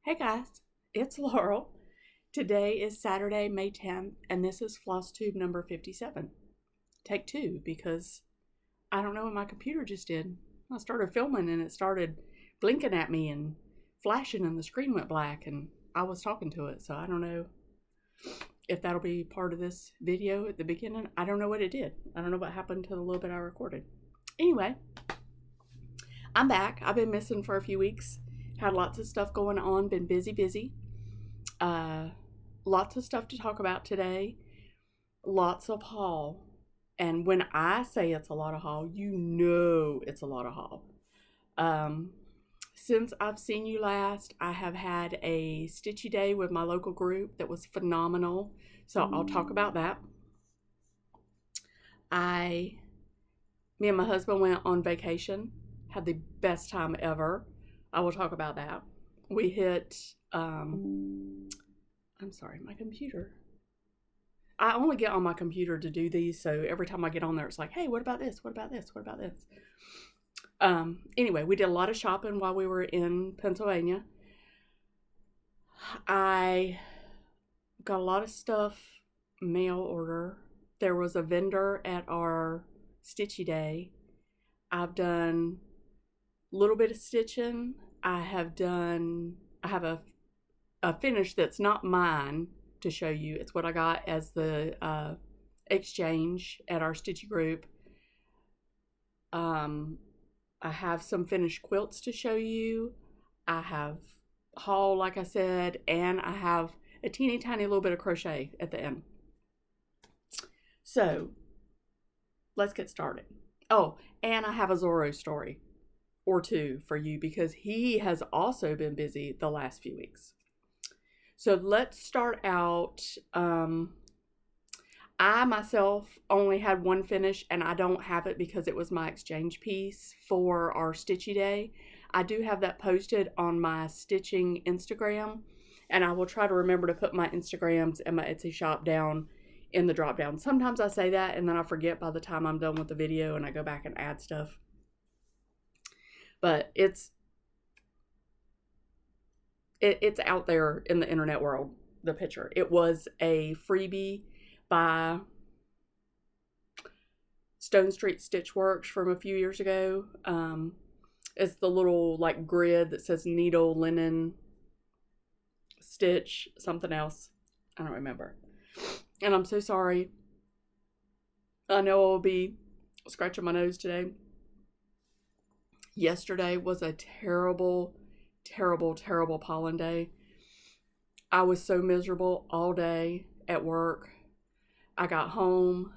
Hey guys, it's Laurel. Today is Saturday, May 10th, and this is FLOSSTUBE number 57. Take two, because I don't know what my computer just did. I started filming and it started blinking at me and flashing and the screen went black and I was talking to it, so I don't know if that'll be part of this video at the beginning. I don't know what it did. I don't know what happened to the little bit I recorded. Anyway, I'm back. I've been missing for a few weeks. Had lots of stuff going on, been busy. Lots of stuff to talk about today. Lots of haul. And when I say it's a lot of haul, you know it's a lot of haul. Since I've seen you last, I have had a Stitchy day with my local group that was phenomenal. So I'll talk about that. Me and my husband went on vacation, had the best time ever. I will talk about that. We hit, I'm sorry, my computer. I only get on my computer to do these, so every time I get on there, it's like, hey, what about this? What about this? What about this? Anyway, we did a lot of shopping while we were in Pennsylvania. I got a lot of stuff mail order. There was a vendor at our Stitchy day. I've done a little bit of stitching. I have a finish that's not mine to show you. It's what I got as the exchange at our Stitchy group. I have some finished quilts to show you. I have haul, like I said, and I have a teeny tiny little bit of crochet at the end. So let's get started. Oh, and I have a Zorro story or two for you because he has also been busy the last few weeks. So let's start out. I myself only had one finish and I don't have it because it was my exchange piece for our Stitchy day. I do have that posted on my stitching Instagram, and I will try to remember to put my Instagrams and my Etsy shop down in the drop down. Sometimes I say that and then I forget by the time I'm done with the video and I go back and add stuff. But it's out there in the internet world, the picture. It was a freebie by Stone Street Stitchworks from a few years ago. It's the little like grid that says needle, linen, stitch, something else. I don't remember. And I'm so sorry. I know I'll be scratching my nose today. Yesterday was a terrible pollen day. I was so miserable all day at work. I got home,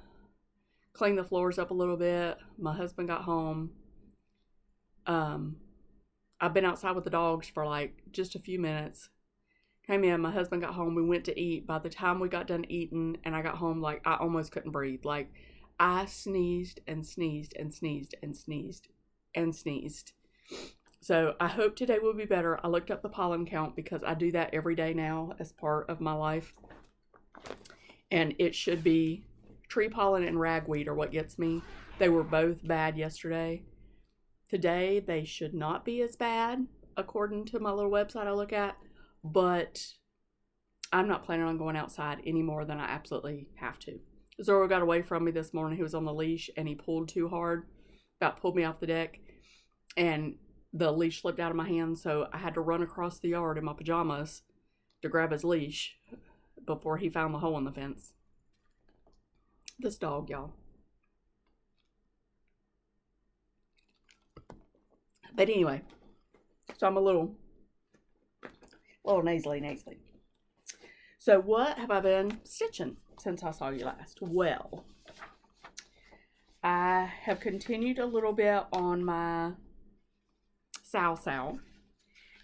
cleaned the floors up a little bit. My husband got home. I've been outside with the dogs for like just a few minutes. Came in, my husband got home, we went to eat. By the time we got done eating and I got home, like I almost couldn't breathe. Like I sneezed and sneezed and sneezed and sneezed and sneezed. So I hope today will be better. I looked up the pollen count because I do that every day now as part of my life. And it should be tree pollen and ragweed are what gets me. They were both bad yesterday. Today they should not be as bad according to my little website I look at. But I'm not planning on going outside any more than I absolutely have to. Zorro got away from me this morning. He was on the leash and he pulled too hard. About pulled me off the deck. And the leash slipped out of my hand, so I had to run across the yard in my pajamas to grab his leash before he found the hole in the fence. This dog, y'all. But anyway, so I'm a little nasally. So what have I been stitching since I saw you last? Well, I have continued a little bit on my Sow.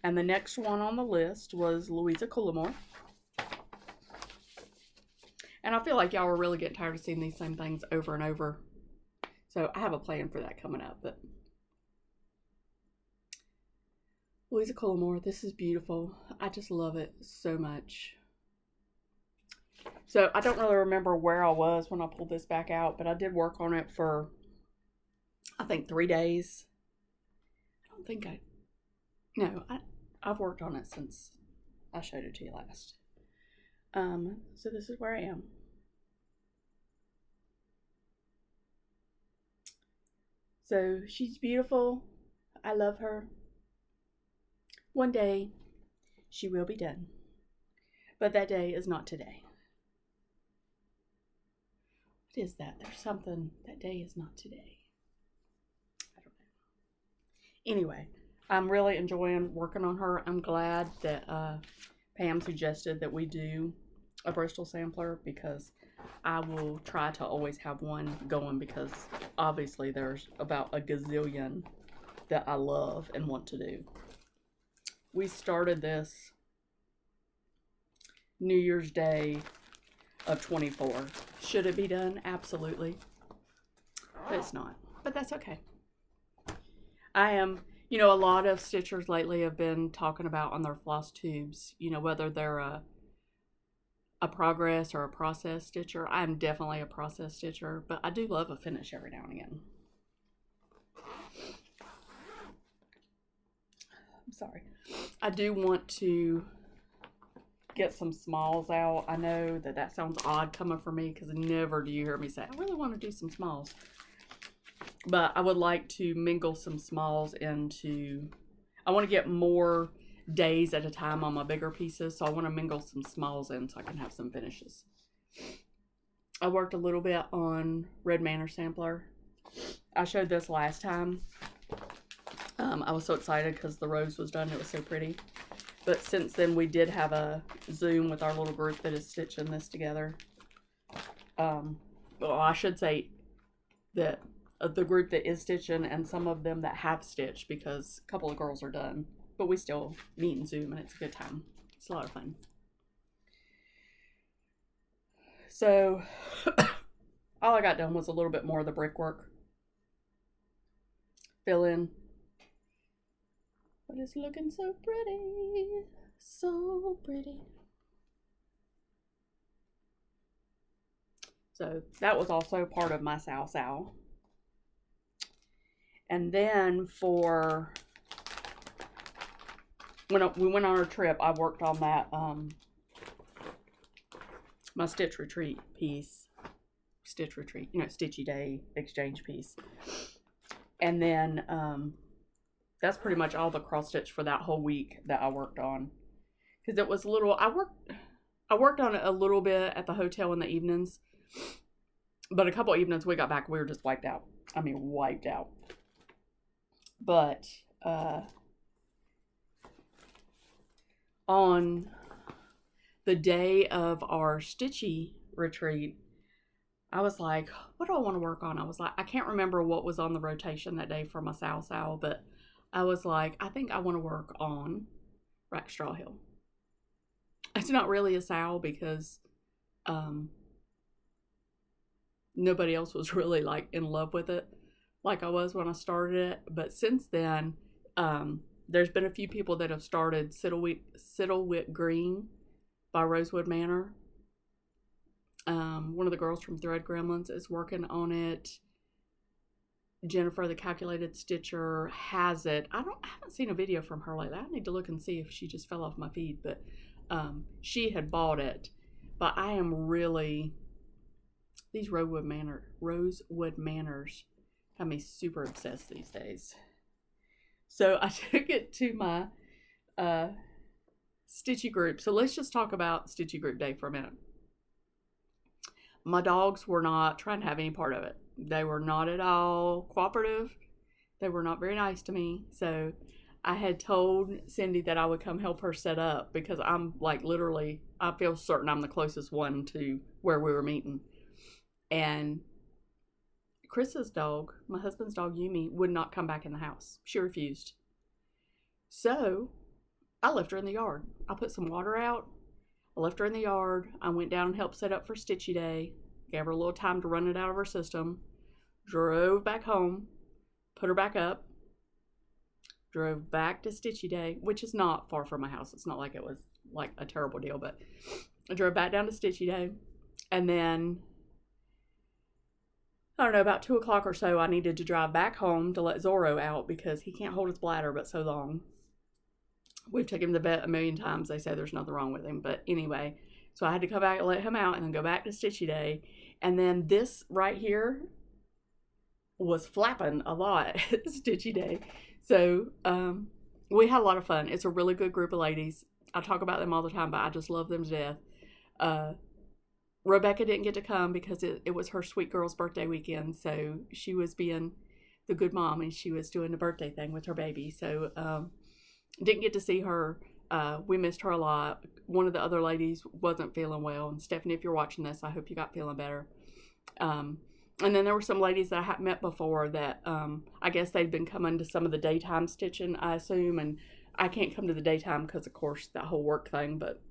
And the next one on the list was Louisa Cullimore. And I feel like y'all were really getting tired of seeing these same things over and over. So I have a plan for that coming up. But Louisa Cullimore, this is beautiful. I just love it so much. So I don't really remember where I was when I pulled this back out, but I did work on it for, I think, 3 days. I've worked on it since I showed it to you last. So this is where I am. So she's beautiful. I love her. One day she will be done. But that day is not today. What is that? There's something. That day is not today. I don't know. Anyway, I'm really enjoying working on her. I'm glad that Pam suggested that we do a Bristol sampler, because I will try to always have one going, because obviously there's about a gazillion that I love and want to do. We started this New Year's Day of 24. Should it be done? Absolutely. But it's not. But that's okay. I am, you know, a lot of stitchers lately have been talking about on their floss tubes, you know, whether they're a progress or a process stitcher. I'm definitely a process stitcher, but I do love a finish every now and again. I'm sorry. I do want to get some smalls out. I know that that sounds odd coming from me, because never do you hear me say, I really want to do some smalls. But I would like to mingle some smalls into, I want to get more days at a time on my bigger pieces, so I want to mingle some smalls in so I can have some finishes. I worked a little bit on Red Manor Sampler. I showed this last time. I was so excited because the rose was done. It was so pretty. But since then, we did have a Zoom with our little group that is stitching this together. Well, I should say that the group that is stitching and some of them that have stitched, because a couple of girls are done. But we still meet and Zoom, and it's a good time. It's a lot of fun. So, all I got done was a little bit more of the brickwork. Fill in. But it's looking so pretty. So pretty. So, that was also part of my sow. And then for when we went on our trip, I worked on that, my Stitch Retreat piece. Stitch Retreat, you know, Stitchy Day exchange piece. And then, that's pretty much all the cross stitch for that whole week that I worked on. Because it was a little, I worked on it a little bit at the hotel in the evenings. But a couple evenings we got back, we were just wiped out. I mean, wiped out. But, on the day of our Stitchy retreat, I was like, what do I want to work on? I was like, I can't remember what was on the rotation that day for my sow, but I was like, I think I want to work on Rack Straw Hill. It's not really a sow because nobody else was really like in love with it like I was when I started it. But since then, there's been a few people that have started Siddlewit Green by Rosewood Manor. One of the girls from Thread Gremlins is working on it. Jennifer, the Calculated Stitcher, has it. I haven't seen a video from her lately. I need to look and see if she just fell off my feed. But she had bought it. But I am really, these Rosewood Manors have me super obsessed these days. So I took it to my Stitchy group. So let's just talk about Stitchy group day for a minute. My dogs were not trying to have any part of it. They were not at all cooperative. They were not very nice to me. So I had told Cindy that I would come help her set up, because I'm like literally, I feel certain I'm the closest one to where we were meeting. And Chris's dog, my husband's dog Yumi, would not come back in the house. She refused. So I left her in the yard. I put some water out. I left her in the yard. I went down and helped set up for Stitchy Day. Gave her a little time to run it out of her system. Drove back home. Put her back up. Drove back to Stitchy Day, which is not far from my house. It's not like it was like a terrible deal, but I drove back down to Stitchy Day. And then, I don't know, about 2 o'clock or so, I needed to drive back home to let Zorro out because he can't hold his bladder but so long. We've taken him to vet a million times. They say there's nothing wrong with him. But anyway, so I had to come back and let him out and then go back to Stitchy Day. And then this right here was flapping a lot at Stitchy Day. So we had a lot of fun. It's a really good group of ladies. I talk about them all the time, but I just love them to death. Rebecca didn't get to come because it was her sweet girl's birthday weekend. So she was being the good mom and she was doing the birthday thing with her baby. So didn't get to see her. We missed her a lot. One of the other ladies wasn't feeling well. And Stephanie, if you're watching this, I hope you got feeling better. And then there were some ladies that I hadn't met before that I guess they'd been coming to some of the daytime stitching, I assume. And I can't come to the daytime because, of course, that whole work thing. But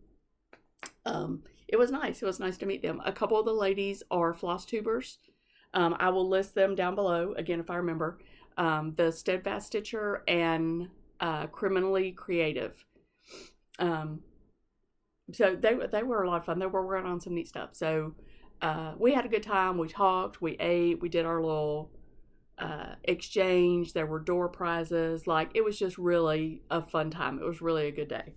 it was nice. It was nice to meet them. A couple of the ladies are floss tubers. I will list them down below, again, if I remember. The Steadfast Stitcher and Criminally Creative. So they were a lot of fun. They were working on some neat stuff. So we had a good time. We talked, we ate, we did our little exchange. There were door prizes. Like, it was just really a fun time. It was really a good day.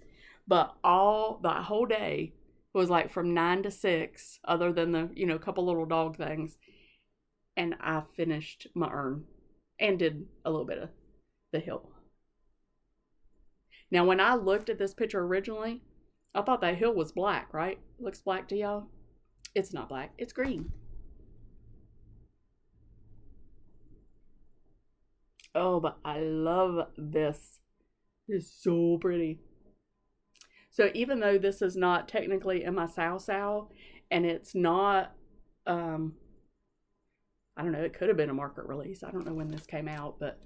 But that whole day was like from 9 to 6, other than the, couple little dog things. And I finished my urn and did a little bit of the hill. Now, when I looked at this picture originally, I thought that hill was black, right? Looks black to y'all? It's not black. It's green. Oh, but I love this. It's so pretty. So even though this is not technically in my sow, and it's not, I don't know, it could have been a market release. I don't know when this came out, but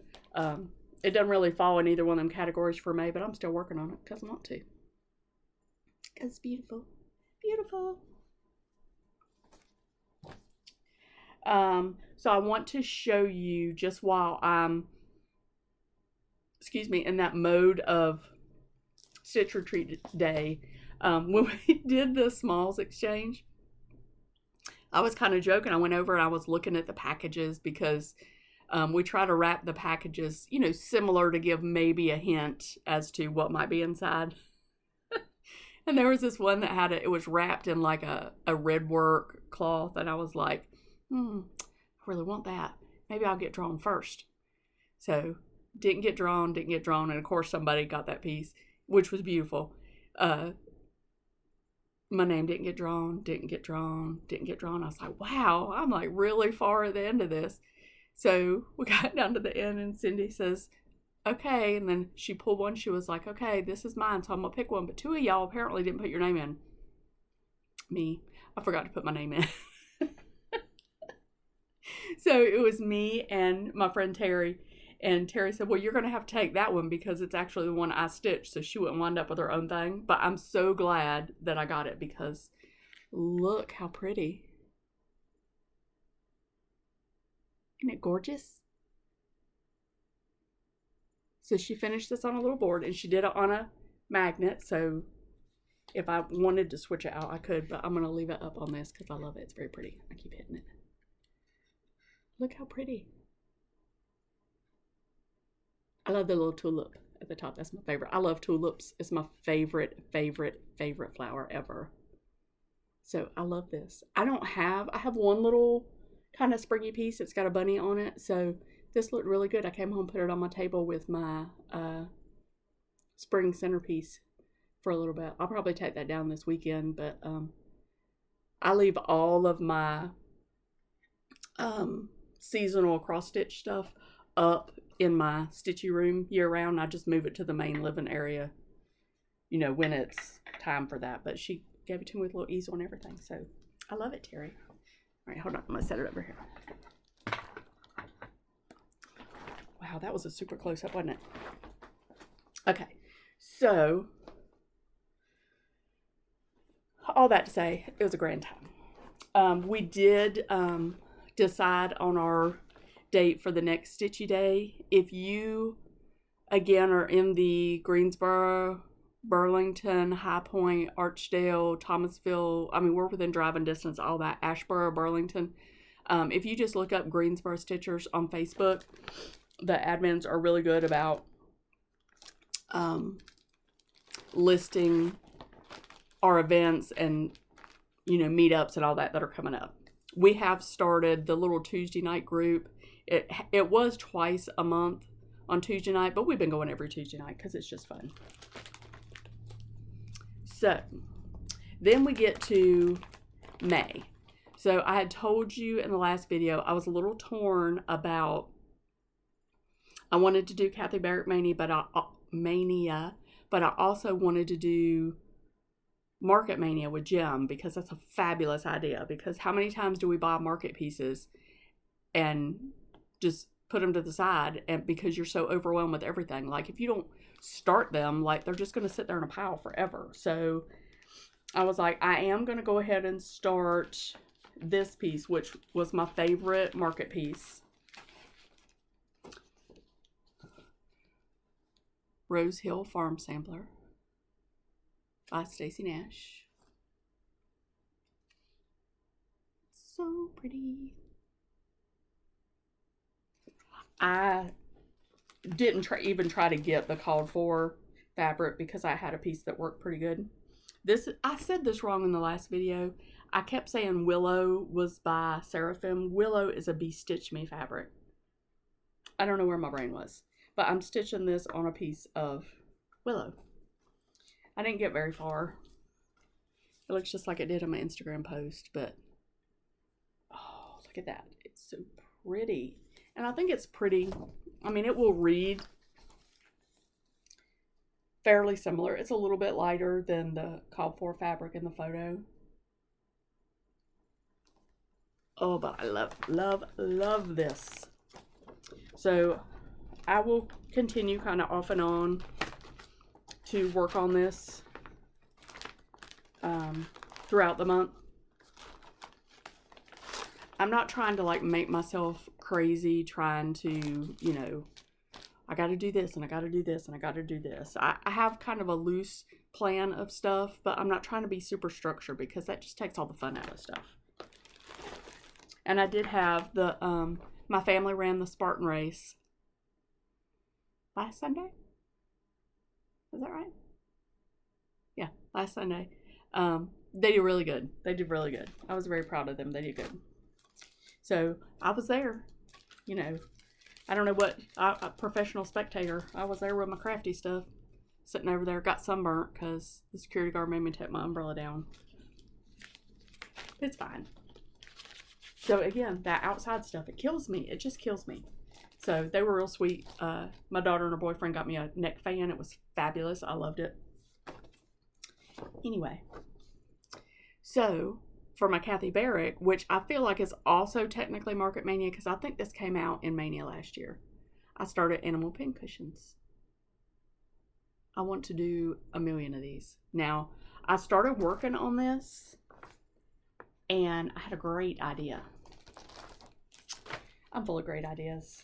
it doesn't really fall in either one of them categories for me, but I'm still working on it because I want to. Because it's beautiful. Beautiful. So I want to show you, just while I'm, in that mode of Stitch Retreat Day, when we did the smalls exchange, I was kind of joking. I went over and I was looking at the packages because we try to wrap the packages, similar to give maybe a hint as to what might be inside. And there was this one that it was wrapped in like a red work cloth. And I was like, I really want that. Maybe I'll get drawn first. So didn't get drawn. And of course somebody got that piece, which was beautiful. My name didn't get drawn. I was like, wow, I'm like really far at the end of this. So we got down to the end and Cindy says, okay. And then she pulled one. She was like, okay, this is mine. So I'm going to pick one. But 2 of y'all apparently didn't put your name in. Me. I forgot to put my name in. So it was me and my friend Terry. And Terry said, well, you're going to have to take that one because it's actually the one I stitched. So she wouldn't wind up with her own thing. But I'm so glad that I got it because look how pretty. Isn't it gorgeous? So she finished this on a little board and she did it on a magnet. So if I wanted to switch it out, I could. But I'm going to leave it up on this because I love it. It's very pretty. I keep hitting it. Look how pretty. I love the little tulip at the top. That's my favorite. I love tulips. It's my favorite flower ever. So I love this. I have one little kind of springy piece. It's got a bunny on it. So this looked really good. I came home, put it on my table with my spring centerpiece for a little bit. I'll probably take that down this weekend, but I leave all of my seasonal cross stitch stuff up in my stitchy room year round. I just move it to the main living area, when it's time for that. But she gave it to me with a little easel and everything. So I love it, Terry. All right, hold on. I'm going to set it over here. Wow, that was a super close up, wasn't it? Okay, so all that to say, it was a grand time. We did decide on our date for the next Stitchy Day. If you, again, are in the Greensboro, Burlington, High Point, Archdale, Thomasville, we're within driving distance, all that, Asheboro, Burlington. If you just look up Greensboro Stitchers on Facebook, the admins are really good about listing our events and, you know, meetups and all that are coming up. We have started the little Tuesday night group. It was twice a month on Tuesday night, but we've been going every Tuesday night because it's just fun. So then we get to May. So I had told you in the last video, I was a little torn about, I wanted to do Kathy Barrett Mania, but I also wanted to do Market Mania with Jim, because that's a fabulous idea. Because how many times do we buy market pieces and just put them to the side, and because you're so overwhelmed with everything? Like, if you don't start them, like, they're just going to sit there in a pile forever. So I was like, I am going to go ahead and start this piece, which was my favorite market piece. Rose Hill Farm Sampler by Stacy Nash. So pretty. I didn't even try to get the called for fabric because I had a piece that worked pretty good. I said this wrong in the last video. I kept saying Willow was by Seraphim. Willow is a Be Stitch Me fabric. I don't know where my brain was, but I'm stitching this on a piece of Willow. I didn't get very far. It looks just like it did on my Instagram post, but oh, look at that. It's so pretty. And I think it's pretty. I mean, it will read fairly similar. It's a little bit lighter than the called for fabric in the photo. Oh, but I love this. So I will continue kind of off and on to work on this throughout the month. I'm not trying to like make myself crazy trying to, you know, I got to do this and I got to do this and I got to do this. I have kind of a loose plan of stuff, but I'm not trying to be super structured because that just takes all the fun out of stuff. And I did have the, my family ran the Spartan race last Sunday. Is that right? Yeah, last Sunday. They did really good. They did really good. I was very proud of them. They did good. So I was there, you know, I don't know what, a professional spectator. I was there with my crafty stuff, sitting over there, got sunburnt because the security guard made me take my umbrella down. It's fine. So again, that outside stuff, it kills me. It just kills me. So they were real sweet. My daughter and her boyfriend got me a neck fan. It was fabulous. I loved it. Anyway, so for my Kathy Barrett, which I feel like is also technically Market Mania because I think this came out in Mania last year, I started animal pincushions. I want to do a million of these. Now, I started working on this and I had a great idea. I'm full of great ideas.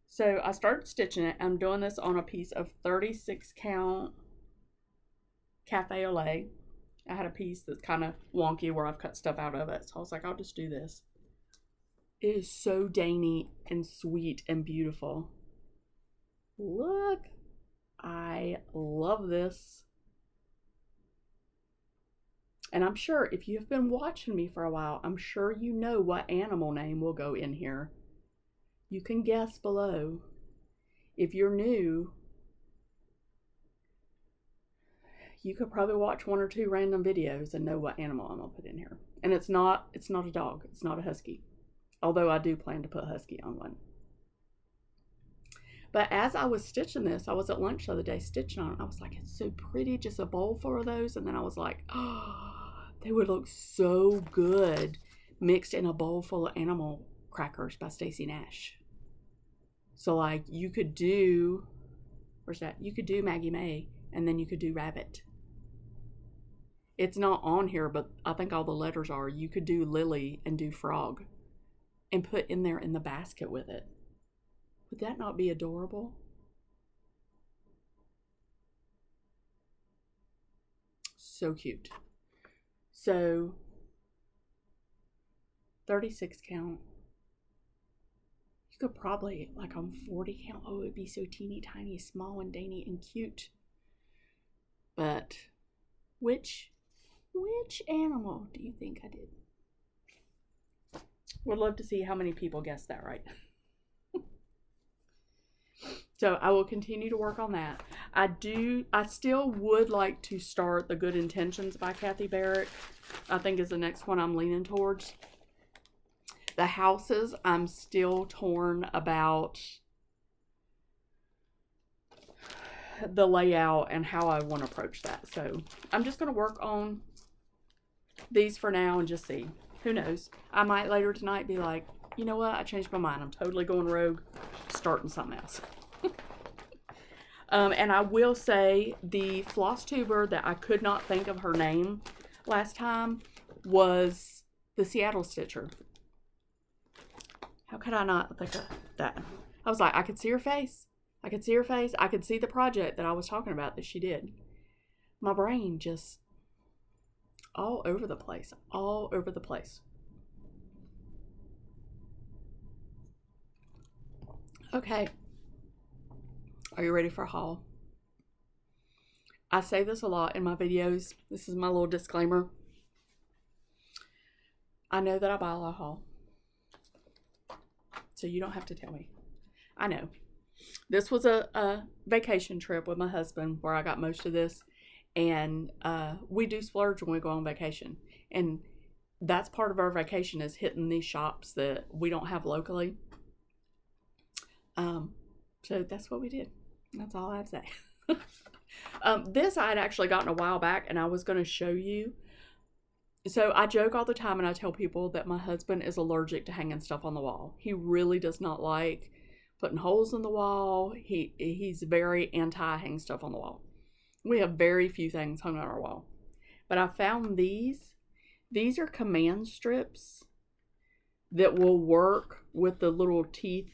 So I started stitching it. I'm doing this on a piece of 36 count Cafe au lait. I had a piece that's kind of wonky where I've cut stuff out of it. So I was like, I'll just do this. It is so dainty and sweet and beautiful. Look, I love this. And I'm sure if you have been watching me for a while, I'm sure you know what animal name will go in here. You can guess below. If you're new, you could probably watch one or two random videos and know what animal I'm gonna put in here. And it's not a dog. It's not a husky. Although I do plan to put husky on one. But as I was stitching this, I was at lunch the other day stitching on it. I was like, it's so pretty, just a bowl full of those. And then I was like, oh, they would look so good mixed in a bowl full of animal crackers by Stacy Nash. So like you could do, where's that? You could do Maggie May and then you could do Rabbit. It's not on here, but I think all the letters are. You could do Lily and do Frog and put in there in the basket with it. Would that not be adorable? So cute. So 36 count. You could probably, like on 40 count, oh, it'd be so teeny tiny, small and dainty and cute. But which animal do you think I did? Would love to see how many people guessed that right. So I will continue to work on that. I still would like to start The Good Intentions by Kathy Barrick. I think is the next one I'm leaning towards. The houses, I'm still torn about the layout and how I want to approach that. So I'm just going to work on these for now and just see. Who knows? I might later tonight be like, you know what? I changed my mind. I'm totally going rogue, starting something else. And I will say the FLOSSTUBER that I could not think of her name last time was the Seattle Stitcher. How could I not think of that? I was like, I could see her face. I could see her face. I could see the project that I was talking about that she did. My brain just all over the place. All over the place. Okay. Are you ready for a haul? I say this a lot in my videos. This is my little disclaimer. I know that I buy a lot of haul. So you don't have to tell me. I know. This was a vacation trip with my husband where I got most of this. And we do splurge when we go on vacation. And that's part of our vacation is hitting these shops that we don't have locally. So that's what we did. That's all I have to say. This I had actually gotten a while back and I was going to show you. So I joke all the time and I tell people that my husband is allergic to hanging stuff on the wall. He really does not like putting holes in the wall. He's very anti hang stuff on the wall. We have very few things hung on our wall. But I found these. These are command strips that will work with the little teeth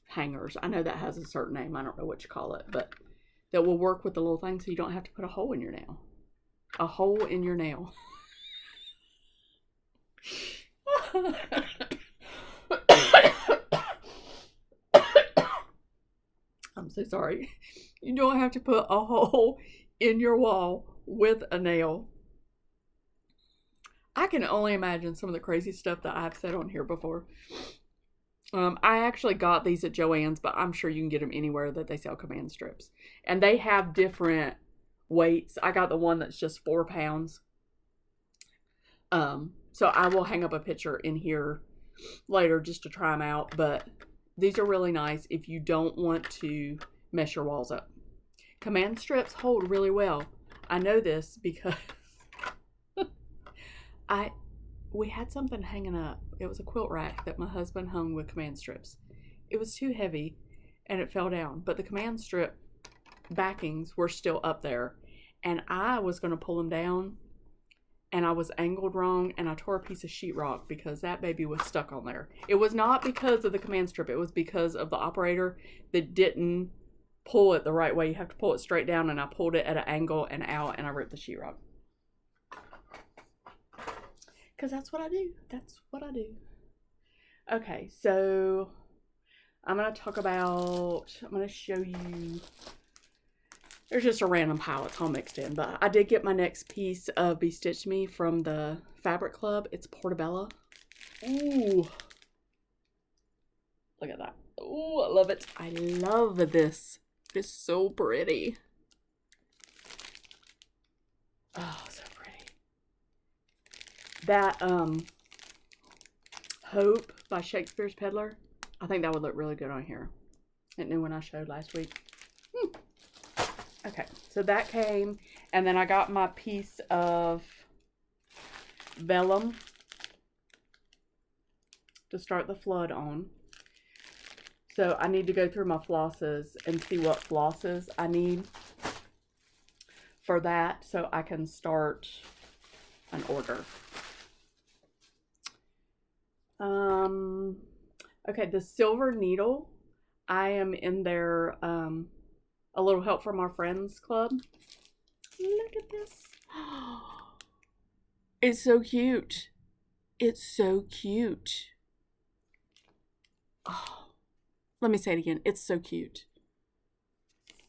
hangers. I know that has a certain name. I don't know what you call it. But that will work with the little thing so you don't have to put a hole in your nail. A hole in your nail. I'm so sorry. You don't have to put a hole in your wall with a nail. I can only imagine some of the crazy stuff that I've said on here before. I actually got these at Joann's, but I'm sure you can get them anywhere that they sell command strips. And they have different weights. I got the one that's just 4 pounds. So I will hang up a picture in here later just to try them out. But these are really nice if you don't want to mess your walls up. Command strips hold really well. I know this because we had something hanging up. It was a quilt rack that my husband hung with command strips. It was too heavy and it fell down. But the command strip backings were still up there. And I was going to pull them down. And I was angled wrong, and I tore a piece of sheetrock because that baby was stuck on there. It was not because of the command strip. It was because of the operator that didn't pull it the right way. You have to pull it straight down, and I pulled it at an angle and out, and I ripped the sheetrock. Because that's what I do. That's what I do. Okay, so I'm going to show you. There's just a random pile. It's all mixed in. But I did get my next piece of Be Stitched Me from the Fabric Club. It's Portobello. Ooh. Look at that. Ooh, I love it. I love this. It's so pretty. Oh, so pretty. That Hope by Shakespeare's Peddler. I think that would look really good on here. That new one I showed last week. Okay, so that came, and then I got my piece of vellum to start the flood on. So I need to go through my flosses and see what flosses I need for that so I can start an order. Okay, the silver needle, I am in there, A Little Help from Our Friends Club. Look at this. It's so cute. It's so cute. Oh, Let me say it again. It's so cute.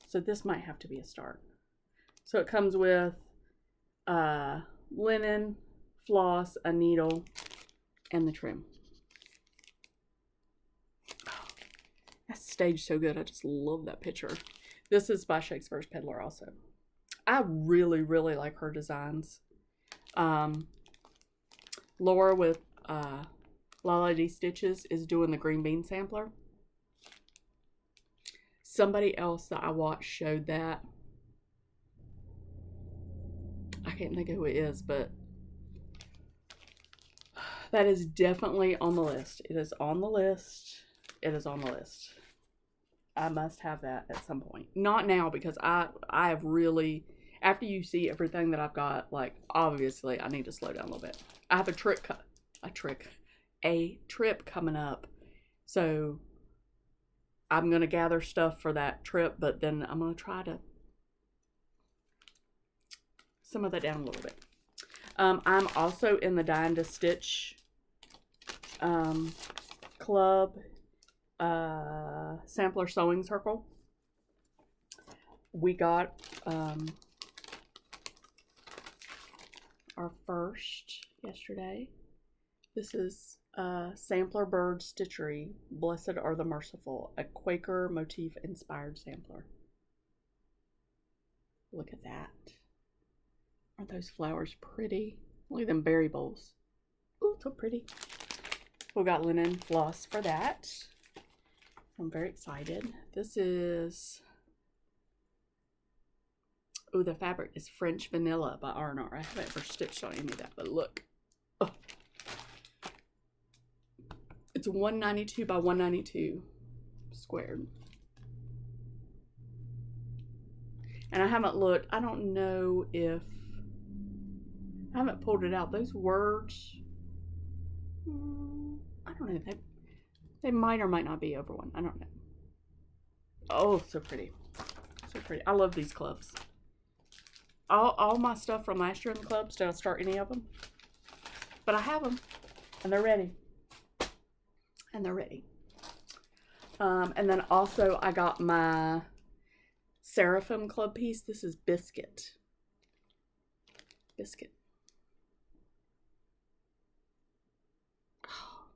So this might have to be a start. So it comes with linen, floss, a needle, and the trim. Oh, that's staged so good. I just love that picture. This is by Shakespeare's Peddler also. I really, really like her designs. Laura with Lala D Stitches is doing the green bean sampler. Somebody else that I watched showed that. I can't think of who it is, but that is definitely on the list. It is on the list. It is on the list. I must have that at some point. Not now, because I have really, after you see everything that I've got, like, obviously I need to slow down a little bit. I have a trip coming up. So I'm going to gather stuff for that trip, but then I'm going to try to simmer that down a little bit. I'm also in the Dying to Stitch club sampler sewing circle. We got our first yesterday. This is Sampler Bird Stitchery, Blessed Are the Merciful, a Quaker motif inspired sampler. Look at that. Aren't those flowers pretty? Look at them berry bowls. Ooh, so pretty. We got linen floss for that. I'm very excited. This is, ooh, the fabric is French Vanilla by R&R. I haven't ever stitched on any of that, but look. Oh. It's 192 by 192 squared. And I haven't looked. I don't know if, I haven't pulled it out. Those words, I don't know. They might or might not be over one. I don't know. Oh, so pretty. So pretty. I love these clubs. All my stuff from last year in the clubs, did I start any of them? But I have them. And they're ready. And they're ready. And then also I got my Seraphim Club piece. This is Biscuit. Biscuit. Oh.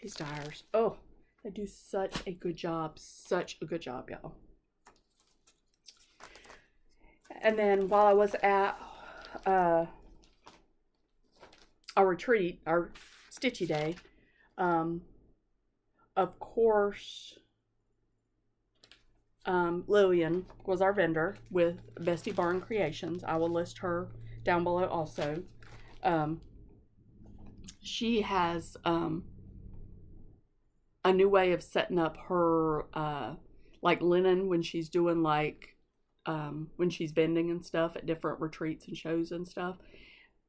These dyers. Oh, they do such a good job. Such a good job, y'all. And then while I was at our retreat, our Stitchy day, of course, Lillian was our vendor with bestiebarncreations. I will list her down below also. She has a new way of setting up her like linen when she's doing like when she's vending and stuff at different retreats and shows and stuff.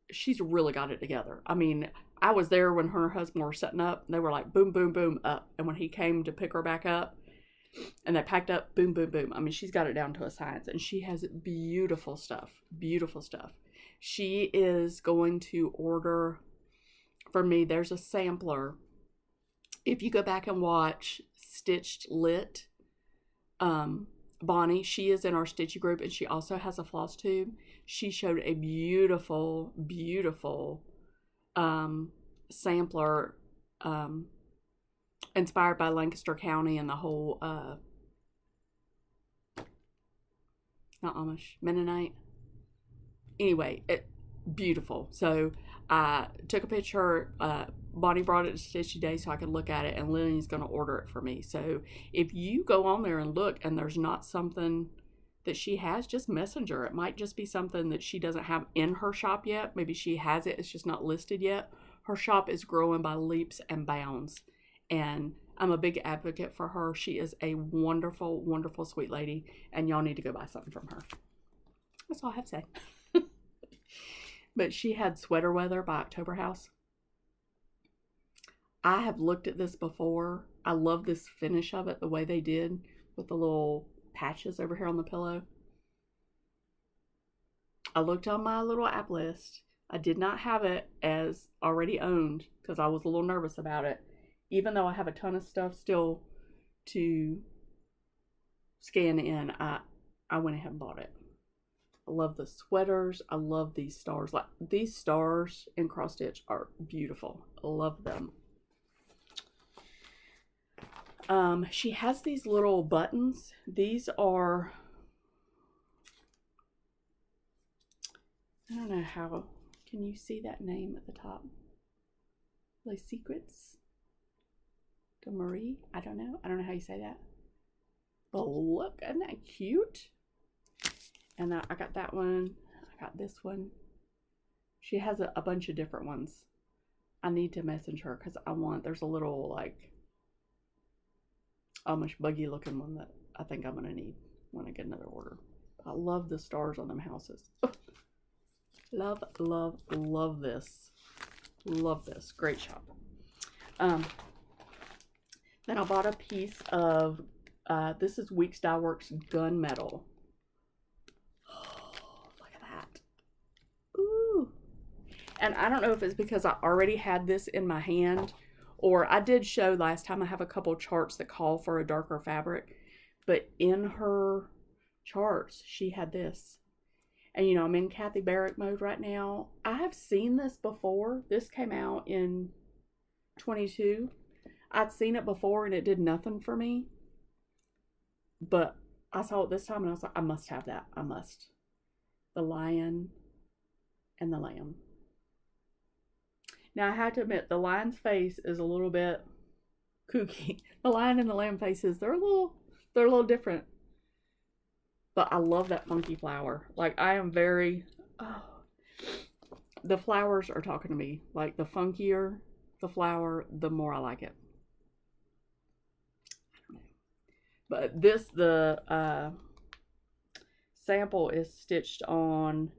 She's really got it together. I mean, I was there when her and her husband were setting up. They were like boom, boom, boom, up. And when he came to pick her back up and they packed up, boom, boom, boom. I mean, she's got it down to a science. And she has beautiful stuff. Beautiful stuff. She is going to order for me. There's a sampler. If you go back and watch Stitched Lit, Bonnie, she is in our Stitchy group, and she also has a floss tube. She showed a beautiful, beautiful sampler inspired by Lancaster County and the whole not Amish, Mennonite. Anyway, beautiful. So I took a picture. Bonnie brought it to Stitchy Day so I could look at it, and Lillian's going to order it for me. So if you go on there and look and there's not something that she has, just message her. It might just be something that she doesn't have in her shop yet. Maybe she has it, it's just not listed yet. Her shop is growing by leaps and bounds, and I'm a big advocate for her. She is a wonderful, wonderful, sweet lady, and y'all need to go buy something from her. That's all I have to say. But she had Sweater Weather by October House. I have looked at this before. I love this finish of it, the way they did with the little patches over here on the pillow. I looked on my little app list. I did not have it as already owned because I was a little nervous about it. even though I have a ton of stuff still to scan in, I went ahead and bought it. I love the sweaters. I love these stars. Like, these stars in cross stitch are beautiful. I love them. She has these little buttons. These are, I don't know how, can you see that name at the top? Les Secrets de Marie? I don't know how you say that. But look, isn't that cute? And I got that one. I got this one. She has a bunch of different ones. I need to message her because there's a little like almost buggy looking one that I think I'm going to need when I get another order. I love the stars on them houses. Love, love, love this. Love this. Great shop. Then I bought a piece of, this is Weeks Dye Works gunmetal. Oh, look at that. Ooh. And I don't know if it's because I already had this in my hand, or I did show last time I have a couple charts that call for a darker fabric, but in her charts, she had this. And, you know, I'm in Kathy Barrick mode right now. I have seen this before. This came out in 22. I'd seen it before and it did nothing for me. But I saw it this time and I was like, I must have that. I must. The lion and the lamb. Now, I have to admit, the lion's face is a little bit kooky. The lion and the lamb faces, they're a little different. But I love that funky flower. Like, I am very, the flowers are talking to me. Like, the funkier the flower, the more I like it. I don't know. But the sample is stitched on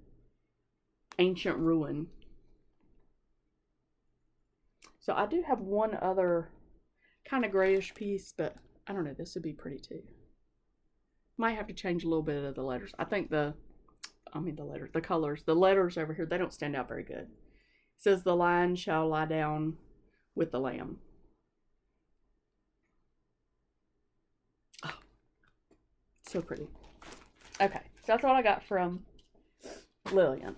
Ancient Ruin. So I do have one other kind of grayish piece, but I don't know, this would be pretty too. Might have to change a little bit of the letters. I think the colors, the letters over here, they don't stand out very good. It says the lion shall lie down with the lamb. Oh, so pretty. Okay, so that's all I got from Lillian.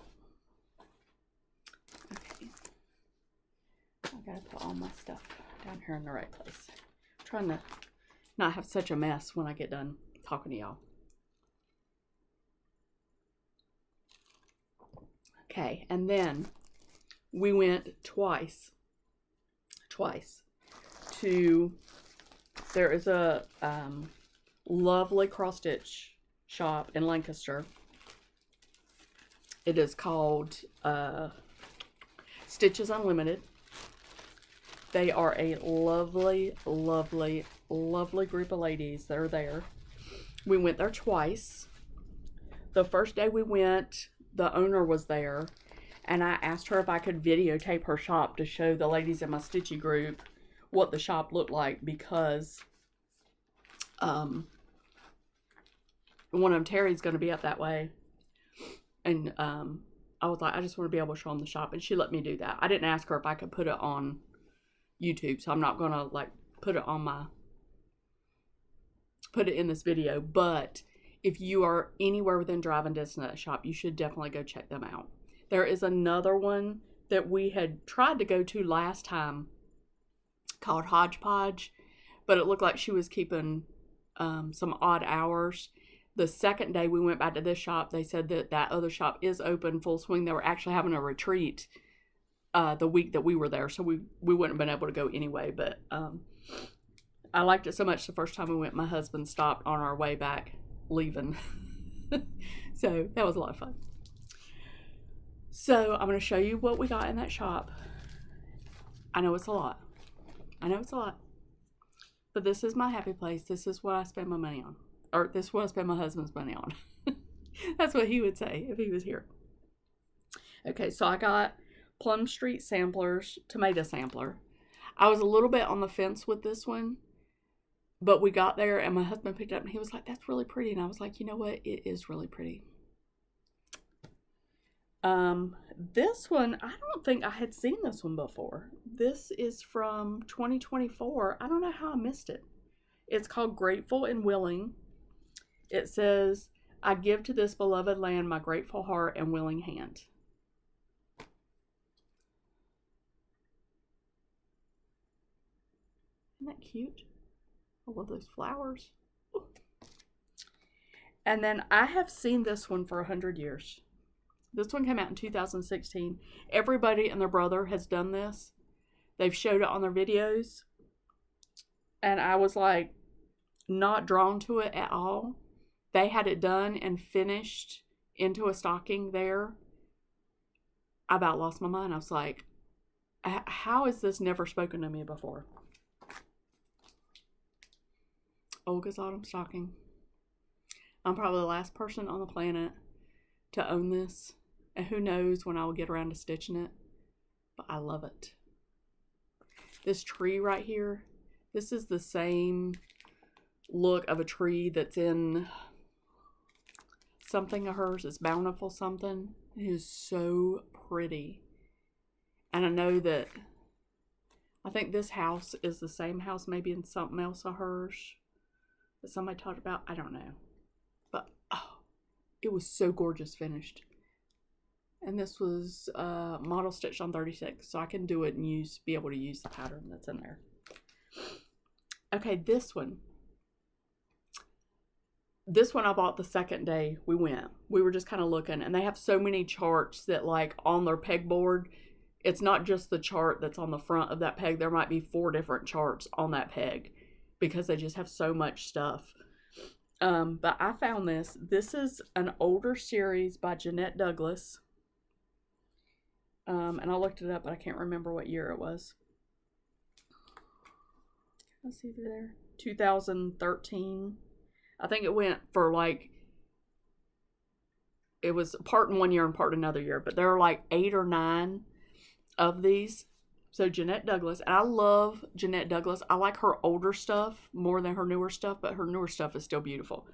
Okay. I gotta put all my stuff down here in the right place. I'm trying to not have such a mess when I get done talking to y'all. Okay, and then we went twice to, there is a lovely cross stitch shop in Lancaster. It is called Stitches Unlimited. They are a lovely, lovely, lovely group of ladies that are there. We went there twice. The first day we went, the owner was there, and I asked her if I could videotape her shop to show the ladies in my Stitchy group what the shop looked like, because one of them, Terry's going to be up that way, and I was like, I just want to be able to show them the shop, and she let me do that. I didn't ask her if I could put it on YouTube, so I'm not going to like put it in this video, but if you are anywhere within driving distance of that shop, you should definitely go check them out. There is another one that we had tried to go to last time called Hodgepodge, but it looked like she was keeping some odd hours. The second day we went back to this shop, they said that other shop is open full swing. They were actually having a retreat the week that we were there, so we wouldn't have been able to go anyway, but I liked it so much the first time we went, my husband stopped on our way back leaving. So that was a lot of fun. So I'm going to show you what we got in that shop. I know it's a lot. But this is my happy place. This is what I spend my money on. Or this is what I spend my husband's money on. That's what he would say if he was here. Okay, so I got Plum Street Samplers Tomato Sampler. I was a little bit on the fence with this one, but we got there and my husband picked it up and he was like, that's really pretty. And I was like, you know what? It is really pretty. This one, I don't think I had seen this one before. This is from 2024. I don't know how I missed it. It's called Grateful and Willing. It says, I give to this beloved land my grateful heart and willing hand. Isn't that cute? I love those flowers. Ooh. And then I have seen this one for 100 years. This one came out in 2016. Everybody and their brother has done this. They've showed it on their videos. And I was like, not drawn to it at all. They had it done and finished into a stocking there. I about lost my mind. I was like, how has this never spoken to me before? Olga's Autumn Stocking. I'm probably the last person on the planet to own this. And who knows when I will get around to stitching it. But I love it. This tree right here. This is the same look of a tree that's in something of hers. It's Bountiful something. It is so pretty. And I know that I think this house is the same house maybe in something else of hers that somebody talked about. I don't know. But oh, it was so gorgeous finished. And this was model stitched on 36. So I can do it and be able to use the pattern that's in there. Okay, this one. This one I bought the second day we went. We were just kind of looking. And they have so many charts that like on their pegboard, it's not just the chart that's on the front of that peg. There might be 4 different charts on that peg. Because they just have so much stuff. But I found this. This is an older series by Jeanette Douglas. And I looked it up, but I can't remember what year it was. Let's see there. 2013. I think it went for like, it was part in one year and part in another year. But there are like 8 or 9 of these. So Jeanette Douglas, and I love Jeanette Douglas. I like her older stuff more than her newer stuff, but her newer stuff is still beautiful.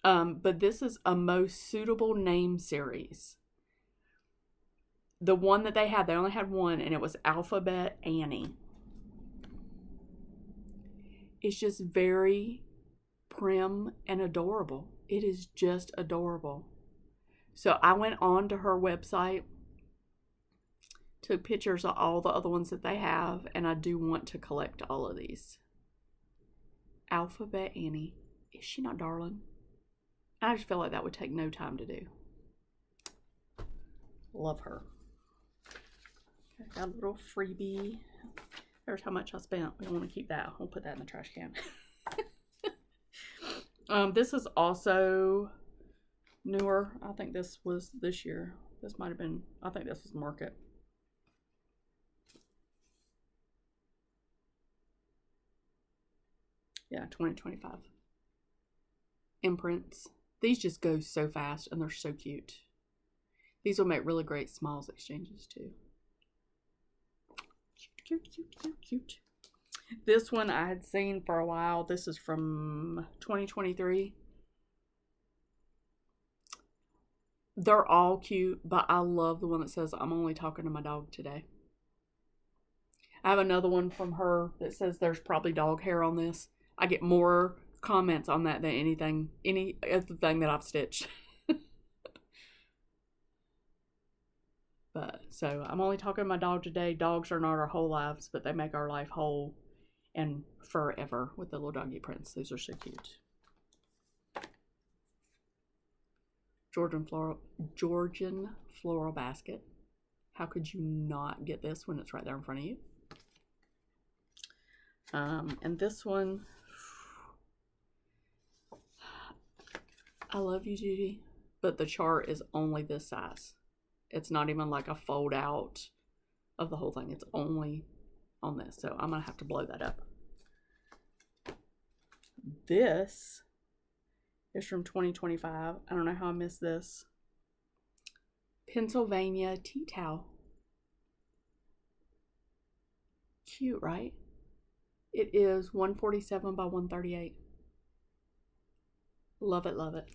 But this is a Most Suitable Name series. The one that they only had one, and it was Alphabet Annie. It's just very prim and adorable. It is just adorable. So I went on to her website, took pictures of all the other ones that they have, and I do want to collect all of these. Alphabet Annie. Is she not darling? I just feel like that would take no time to do. Love her. Okay, got a little freebie. There's how much I spent. We don't want to keep that. We'll put that in the trash can. This is also newer. I think this was this year. This might have been, I think this was Market. Yeah, 2025. Imprints. These just go so fast and they're so cute. These will make really great smalls exchanges too. Cute, cute, cute, cute. This one I had seen for a while. This is from 2023. They're all cute, but I love the one that says, I'm only talking to my dog today. I have another one from her that says there's probably dog hair on this. I get more comments on that than any other thing that I've stitched. But so I'm only talking to my dog today. Dogs are not our whole lives, but they make our life whole and forever with the little doggy prints. These are so cute. Georgian floral basket. How could you not get this when it's right there in front of you? And this one, I love you, Judy, but the chart is only this size. It's not even like a fold out of the whole thing. It's only on this. So I'm going to have to blow that up. This is from 2025. I don't know how I missed this. Pennsylvania tea towel. Cute, right? It is 147 by 138. Love it, love it.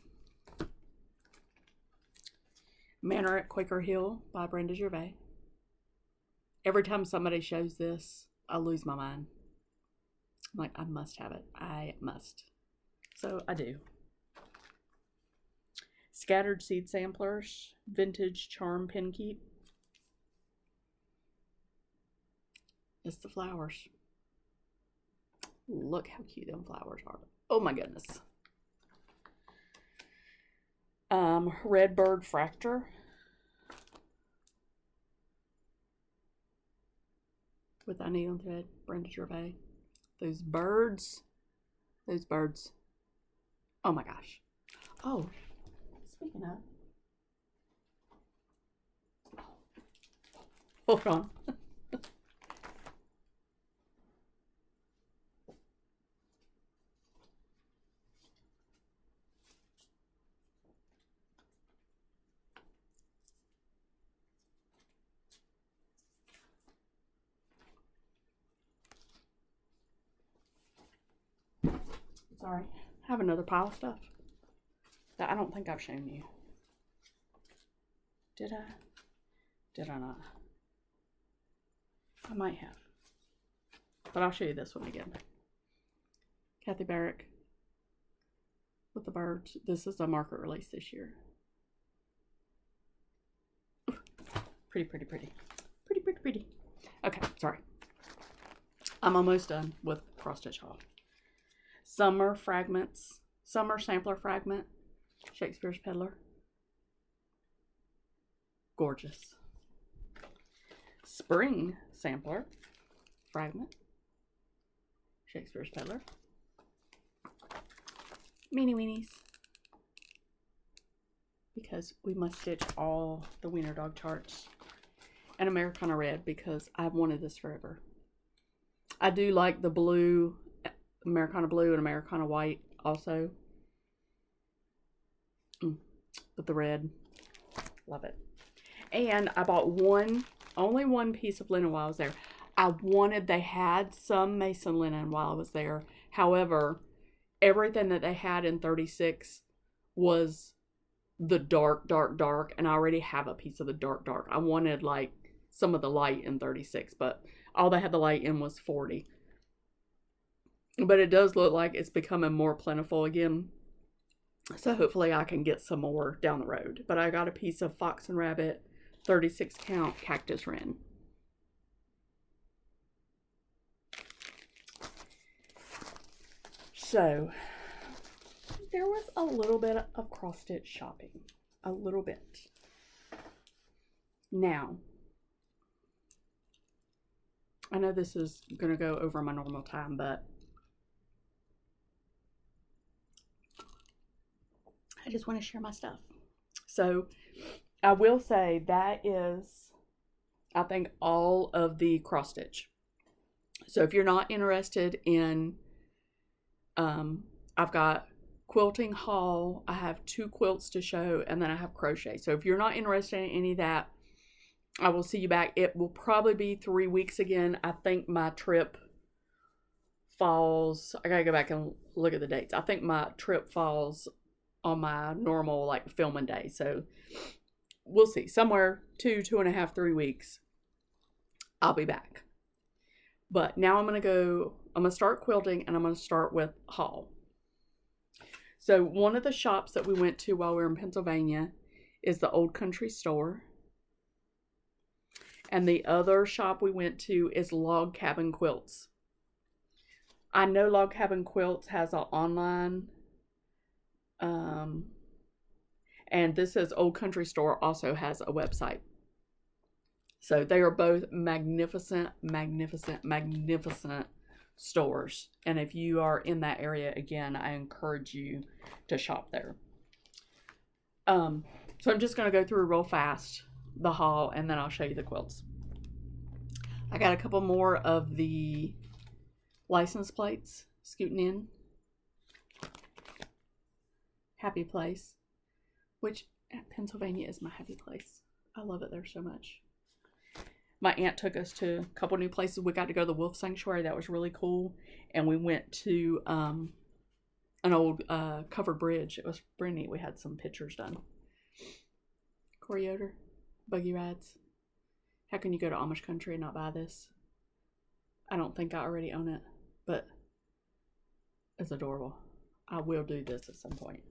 Manor at Quaker Hill by Brenda Gervais. Every time somebody shows this, I lose my mind. I'm like, I must have it. I must. So I do. Scattered Seed Samplers, Vintage Charm Pin Keep. It's the flowers. Look how cute them flowers are. Oh my goodness. Redbird Fractor. With I Needle Thread, Brenda Gervais. Those birds. Those birds. Oh my gosh. Oh, speaking of. Hold on. Sorry. I have another pile of stuff that I don't think I've shown you. Did I? Did I not? I might have. But I'll show you this one again. Kathy Barrick with the birds. This is a market release this year. Pretty, pretty, pretty. Pretty, pretty, pretty. Okay, sorry. I'm almost done with cross stitch haul. Summer Fragments. Summer Sampler Fragment. Shakespeare's Peddler. Gorgeous. Spring Sampler Fragment. Shakespeare's Peddler. Meanie Weenies. Because we must stitch all the Wiener Dog charts. And Americana Red because I've wanted this forever. I do like the blue, Americana Blue and Americana White also. But the red, love it. And I bought only one piece of linen while I was there. They had some Mason linen while I was there. However, everything that they had in 36 was the dark, dark, dark. And I already have a piece of the dark, dark. I wanted like some of the light in 36, but all they had the light in was 40. But it does look like it's becoming more plentiful again. So hopefully I can get some more down the road. But I got a piece of Fox and Rabbit 36 count Cactus Wren. So there was a little bit of cross stitch shopping. A little bit. Now, I know this is going to go over my normal time, but I just want to share my stuff. So I will say that is, I think, all of the cross stitch. So if you're not interested in, I've got quilting haul. I have 2 quilts to show, and then I have crochet. So if you're not interested in any of that, I will see you back. It will probably be 3 weeks again. I think my trip falls, I gotta go back and look at the dates. I think my trip falls on my normal like filming day. So we'll see. Somewhere 2.5, 3 weeks, I'll be back. But now I'm gonna start quilting, and I'm gonna start with haul. So one of the shops that we went to while we were in Pennsylvania is the Old Country Store. And the other shop we went to is Log Cabin Quilts. I know Log Cabin Quilts has an online, and this is Old Country Store also has a website. So they are both magnificent, magnificent, magnificent stores. And if you are in that area, again, I encourage you to shop there. So I'm just going to go through real fast the haul, and then I'll show you the quilts. I got a couple more of the license plates scooting in. Happy Place, which Pennsylvania is my happy place. I love it there so much. My aunt took us to a couple new places. We got to go to the Wolf Sanctuary. That was really cool. And we went to an old covered bridge. It was pretty neat. We had some pictures done. Choreoder. Buggy rides. How can you go to Amish country and not buy this? I don't think I already own it, but it's adorable. I will do this at some point.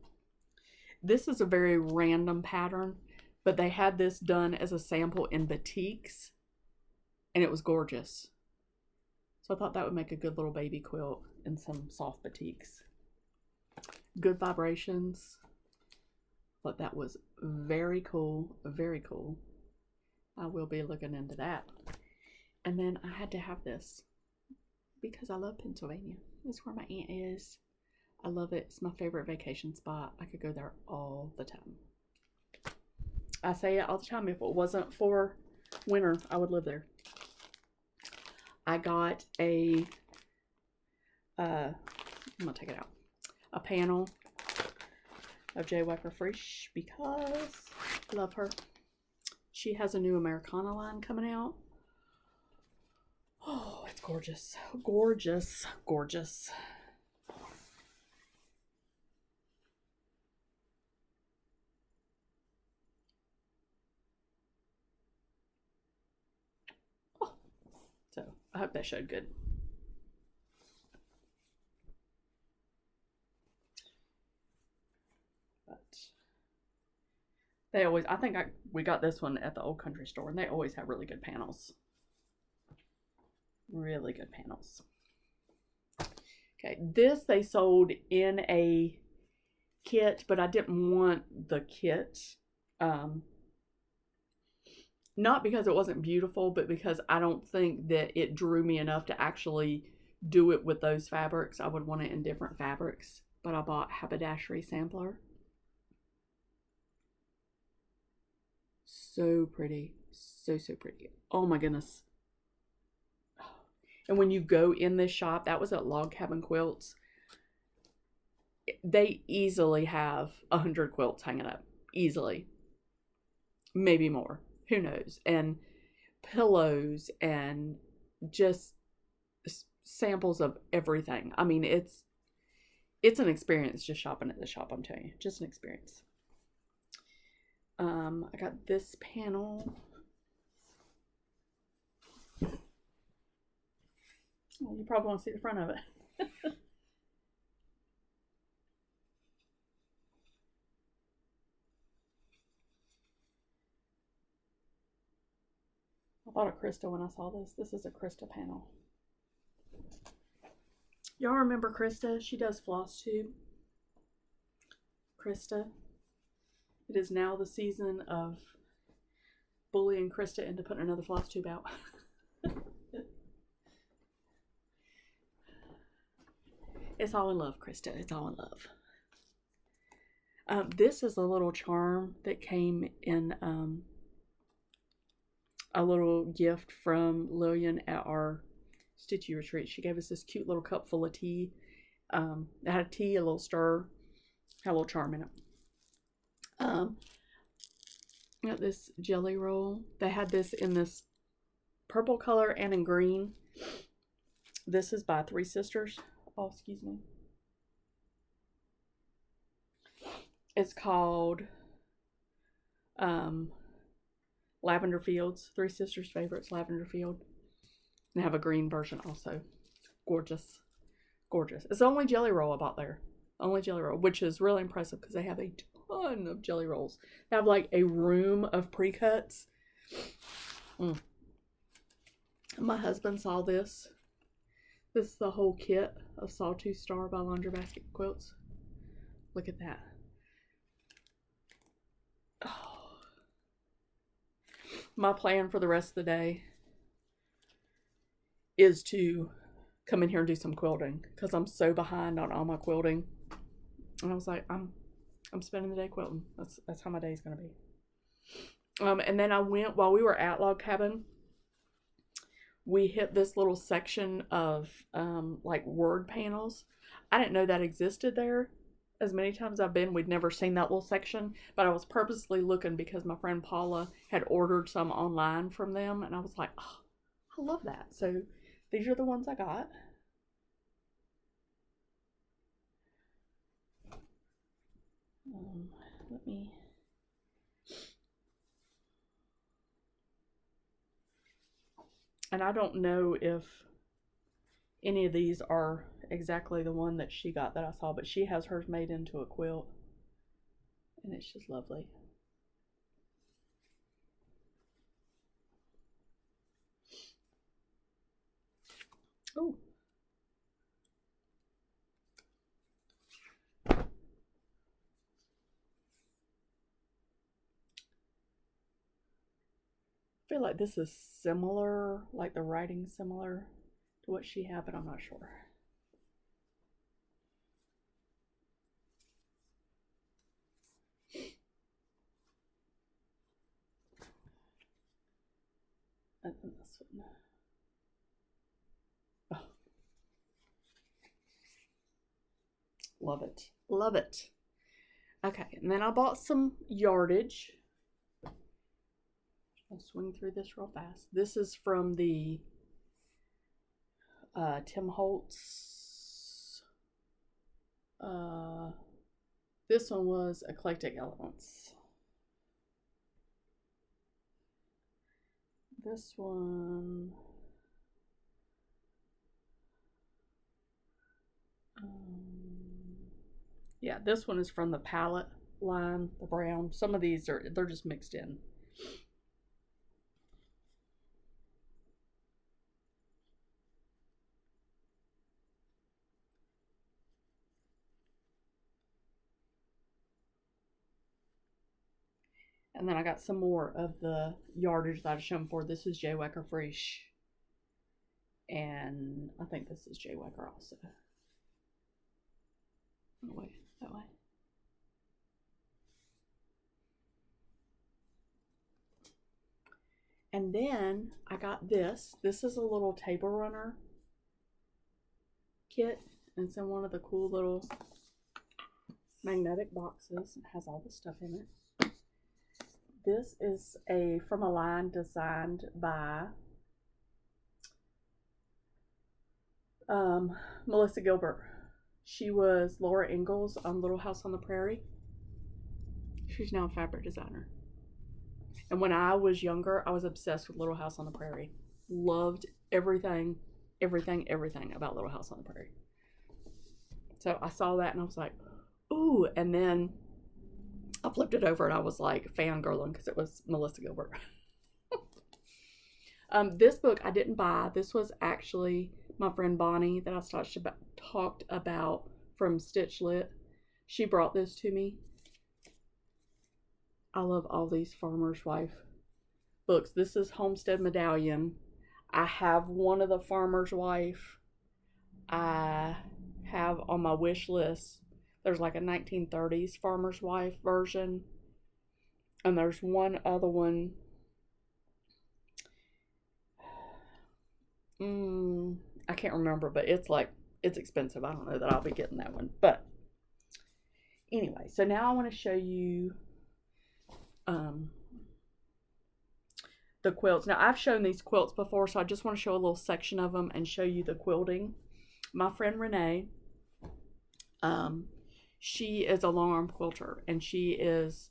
This is a very random pattern, but they had this done as a sample in batiks, and it was gorgeous. So I thought that would make a good little baby quilt in some soft batiks. Good vibrations. But that was very cool, very cool. I will be looking into that. And then I had to have this because I love Pennsylvania. It's where my aunt is. I love it. It's my favorite vacation spot. I could go there all the time. I say it all the time. If it wasn't for winter, I would live there. I got a, I'm going to take it out, a panel of J. Wiper Frisch because I love her. She has a new Americana line coming out. Oh, it's gorgeous. Gorgeous. Gorgeous. Oh. So, I hope that showed good. But they always, I think we got this one at the Old Country Store, and they always have really good panels. Really good panels. Okay, this they sold in a kit, but I didn't want the kit. Not because it wasn't beautiful, but because I don't think that it drew me enough to actually do it with those fabrics. I would want it in different fabrics. But I bought Haberdashery Sampler. So pretty. So, so pretty. Oh my goodness. And when you go in this shop, that was at Log Cabin Quilts. They easily have 100 quilts hanging up. Easily. Maybe more. Who knows? And pillows and just samples of everything. I mean, it's an experience just shopping at the shop, I'm telling you. Just an experience. I got this panel. Well, you probably want to see the front of it. I thought of Krista when I saw this. This is a Krista panel. Y'all remember Krista? She does FLOSSTUBE. Krista. It is now the season of bullying Krista into putting another FLOSSTUBE out. It's all in love, Krista. It's all in love. This is a little charm that came in a little gift from Lillian at our Stitchy retreat. She gave us this cute little cup full of tea. It had a tea, a little stir, had a little charm in it. Got this jelly roll. They had this in this purple color and in green. This is by Three Sisters. Oh, excuse me. It's called Lavender Fields. Three Sisters Favorites, Lavender Field. And they have a green version also. Gorgeous. Gorgeous. It's the only jelly roll I bought there. Only jelly roll, which is really impressive because they have a ton of jelly rolls. They have like a room of pre-cuts. My husband saw this. This is the whole kit of Sawtooth Star by Laundry Basket Quilts. Look at that. Oh. My plan for the rest of the day is to come in here and do some quilting because I'm so behind on all my quilting. And I was like, I'm spending the day quilting. That's how my day is going to be. And then I went, while we were at Log Cabin, we hit this little section of like word panels. I didn't know that existed there. As many times I've been, we'd never seen that little section, but I was purposely looking because my friend Paula had ordered some online from them, and I was like, oh, I love that. So these are the ones I got. Let me And I don't know if any of these are exactly the one that she got that I saw, but she has hers made into a quilt. And it's just lovely. Oh. I feel like this is similar, like the writing similar to what she had, but I'm not sure. And then this one. Oh. Love it. Love it. Okay, and then I bought some yardage. I'll swing through this real fast. This is from the Tim Holtz. This one was Eclectic Elements. This one, yeah, this one is from the palette line, the brown. Some of these they're just mixed in. And then I got some more of the yardage that I've shown before. This is J. Wecker Frisch. And I think this is J. Wecker also. Oh, wait, that way. And then I got this. This is a little table runner kit. And it's in one of the cool little magnetic boxes. It has all the stuff in it. This is from a line designed by Melissa Gilbert. She was Laura Ingalls on Little House on the Prairie. She's now a fabric designer. And when I was younger, I was obsessed with Little House on the Prairie. Loved everything about Little House on the Prairie. So I saw that and I was like, ooh. And then I flipped it over and I was like fangirling because it was Melissa Gilbert. This book I didn't buy. This was actually my friend Bonnie that I talked about from Stitch Lit. She brought this to me. I love all these Farmer's Wife books. This is Homestead Medallion. I have one of the Farmer's Wife. I have on my wish list. There's like a 1930s Farmer's Wife version. And there's one other one. I can't remember, but it's expensive. I don't know that I'll be getting that one. But anyway, so now I want to show you the quilts. Now I've shown these quilts before, so I just want to show a little section of them and show you the quilting. My friend Renee, she is a long arm quilter, and she is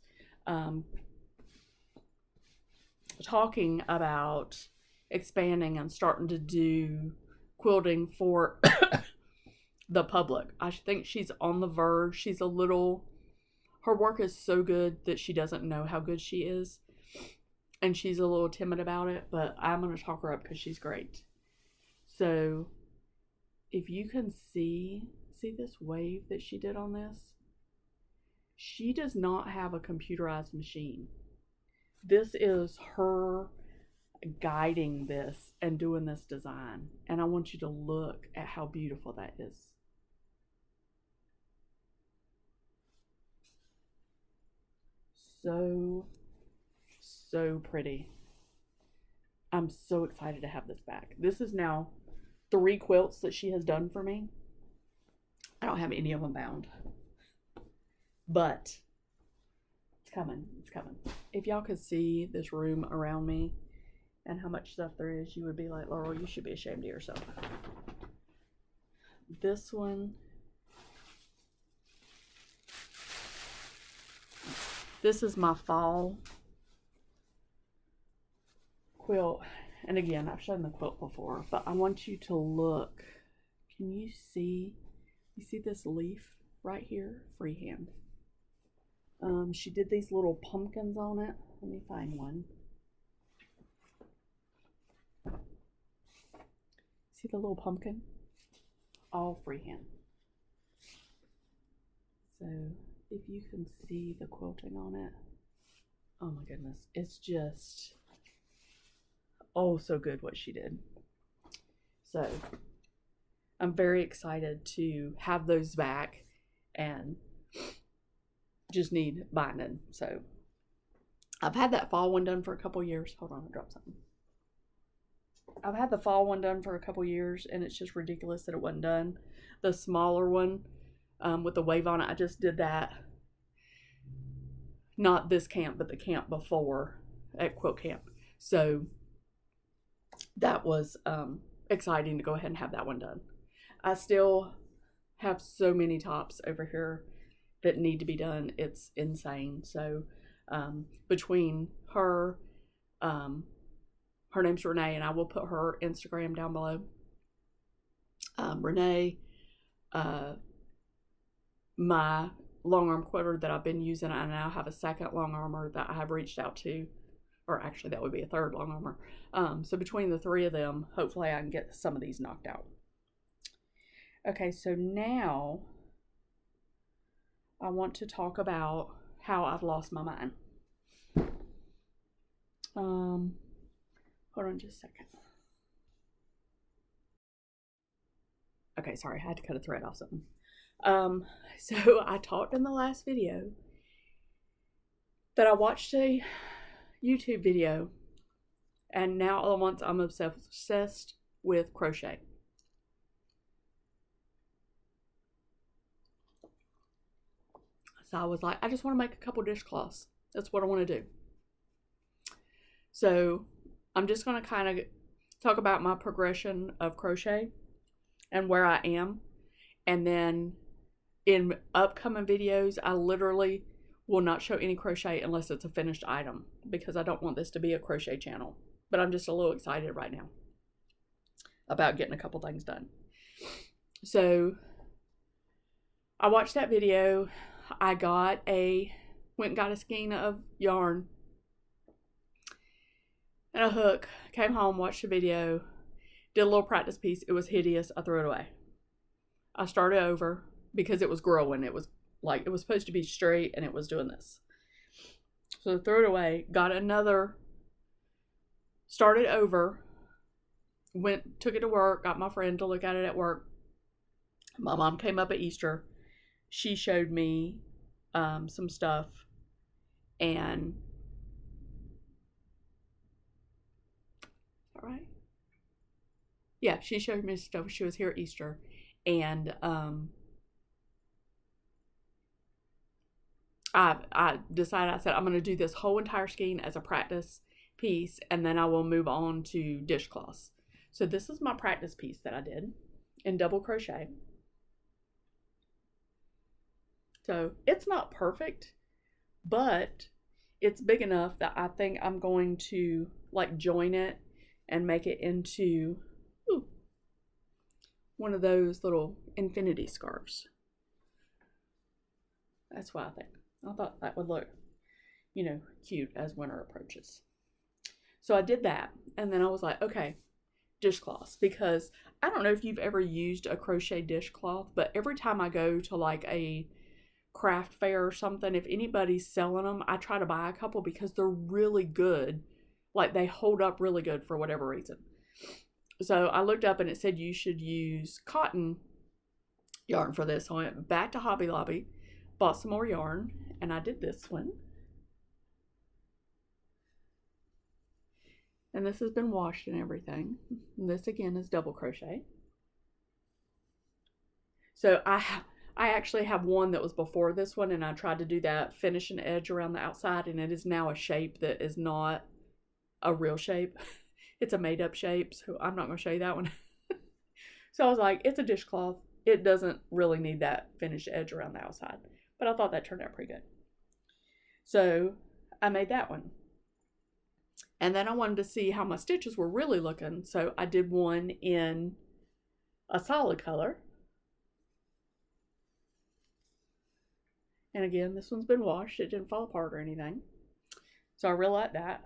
talking about expanding and starting to do quilting for the public. I think she's on the verge. Her work is so good that she doesn't know how good she is, and she's a little timid about it, but I'm going to talk her up because she's great. So if you can see this wave that she did on this, she does not have a computerized machine. This is her guiding this and doing this design, and I want you to look at how beautiful that is. So pretty. I'm so excited to have this back. This is now 3 quilts that she has done for me. I don't have any of them bound, but it's coming. It's coming. If y'all could see this room around me and how much stuff there is, you would be like, Laurel, you should be ashamed of yourself. This one, this is my fall quilt, and again, I've shown the quilt before, but I want you to look. Can you see this leaf right here? Freehand. She did these little pumpkins on it. Let me find one. See the little pumpkin? All freehand. So if you can see the quilting on it, oh my goodness, it's just, oh, so good what she did. So I'm very excited to have those back and just need binding. So I've had that fall one done for a couple years. Hold on, I dropped something. I've had the fall one done for a couple years, and it's just ridiculous that it wasn't done. The smaller one with the wave on it, I just did that. Not this camp, but the camp before at Quilt Camp. So that was exciting to go ahead and have that one done. I still have so many tops over here that need to be done. It's insane. So between her, her name's Renee, and I will put her Instagram down below. Renee, my long arm quilter that I've been using, I now have a second long armor that I have reached out to, or actually that would be a third long armor. So between the three of them, hopefully I can get some of these knocked out. Okay, so now I want to talk about how I've lost my mind. Hold on just a second. Okay, sorry, I had to cut a thread off something. So I talked in the last video that I watched a YouTube video, and now all at once I'm obsessed with crochet. So I was like, I just want to make a couple dishcloths. That's what I want to do. So I'm just going to kind of talk about my progression of crochet and where I am. And then in upcoming videos, I literally will not show any crochet unless it's a finished item, because I don't want this to be a crochet channel. But I'm just a little excited right now about getting a couple things done. So I watched that video. I went and got a skein of yarn and a hook, came home, watched the video, did a little practice piece. It was hideous. I threw it away. I started over because it was growing. It was like, it was supposed to be straight and it was doing this. So I threw it away, got another, started over, took it to work, got my friend to look at it at work. My mom came up at Easter. She showed me some stuff, and all right. Yeah, she showed me stuff. She was here at Easter, and I decided, I said, I'm going to do this whole entire skein as a practice piece, and then I will move on to dishcloths. So this is my practice piece that I did in double crochet. So it's not perfect, but it's big enough that I think I'm going to like join it and make it into one of those little infinity scarves. That's what I think. I thought that would look, you know, cute as winter approaches. So I did that, and then I was like, okay, dishcloths, because I don't know if you've ever used a crochet dishcloth, but every time I go to like a craft fair or something, if anybody's selling them, I try to buy a couple because they're really good. Like, they hold up really good for whatever reason. So I looked up and it said you should use cotton yarn for this. So I went back to Hobby Lobby, bought some more yarn, and I did this one. And this has been washed and everything. And this again is double crochet. So I actually have one that was before this one, and I tried to do that finishing edge around the outside, and it is now a shape that is not a real shape. It's a made-up shape, so I'm not going to show you that one. So I was like, it's a dishcloth. It doesn't really need that finished edge around the outside. But I thought that turned out pretty good. So I made that one. And then I wanted to see how my stitches were really looking. So I did one in a solid color. And again, this one's been washed. It didn't fall apart or anything. So I really like that.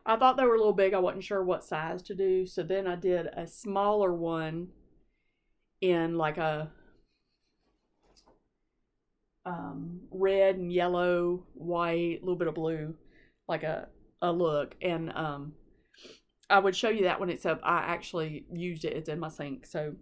I thought they were a little big. I wasn't sure what size to do. So then I did a smaller one in like a red and yellow, white, a little bit of blue, like a look. And I would show you that when it's up. I actually used it. It's in my sink. So,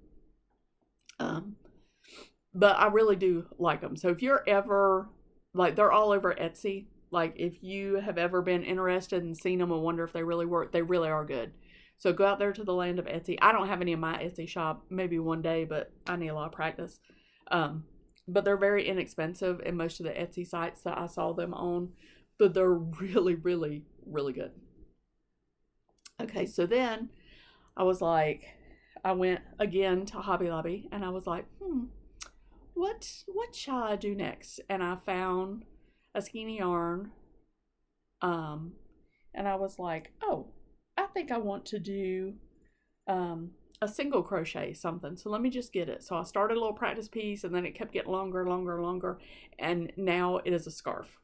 but I really do like them. So if you're ever, like, they're all over Etsy. Like, if you have ever been interested and seen them and wonder if they really work, they really are good. So go out there to the land of Etsy. I don't have any in my Etsy shop. Maybe one day, but I need a lot of practice. But they're very inexpensive in most of the Etsy sites that I saw them on. But they're really, really, really good. Okay, so then I was like, I went again to Hobby Lobby and I was like, what shall I do next? And I found a skeiny yarn. And I was like, oh, I think I want to do a single crochet something. So let me just get it. So I started a little practice piece and then it kept getting longer, longer, longer. And now it is a scarf.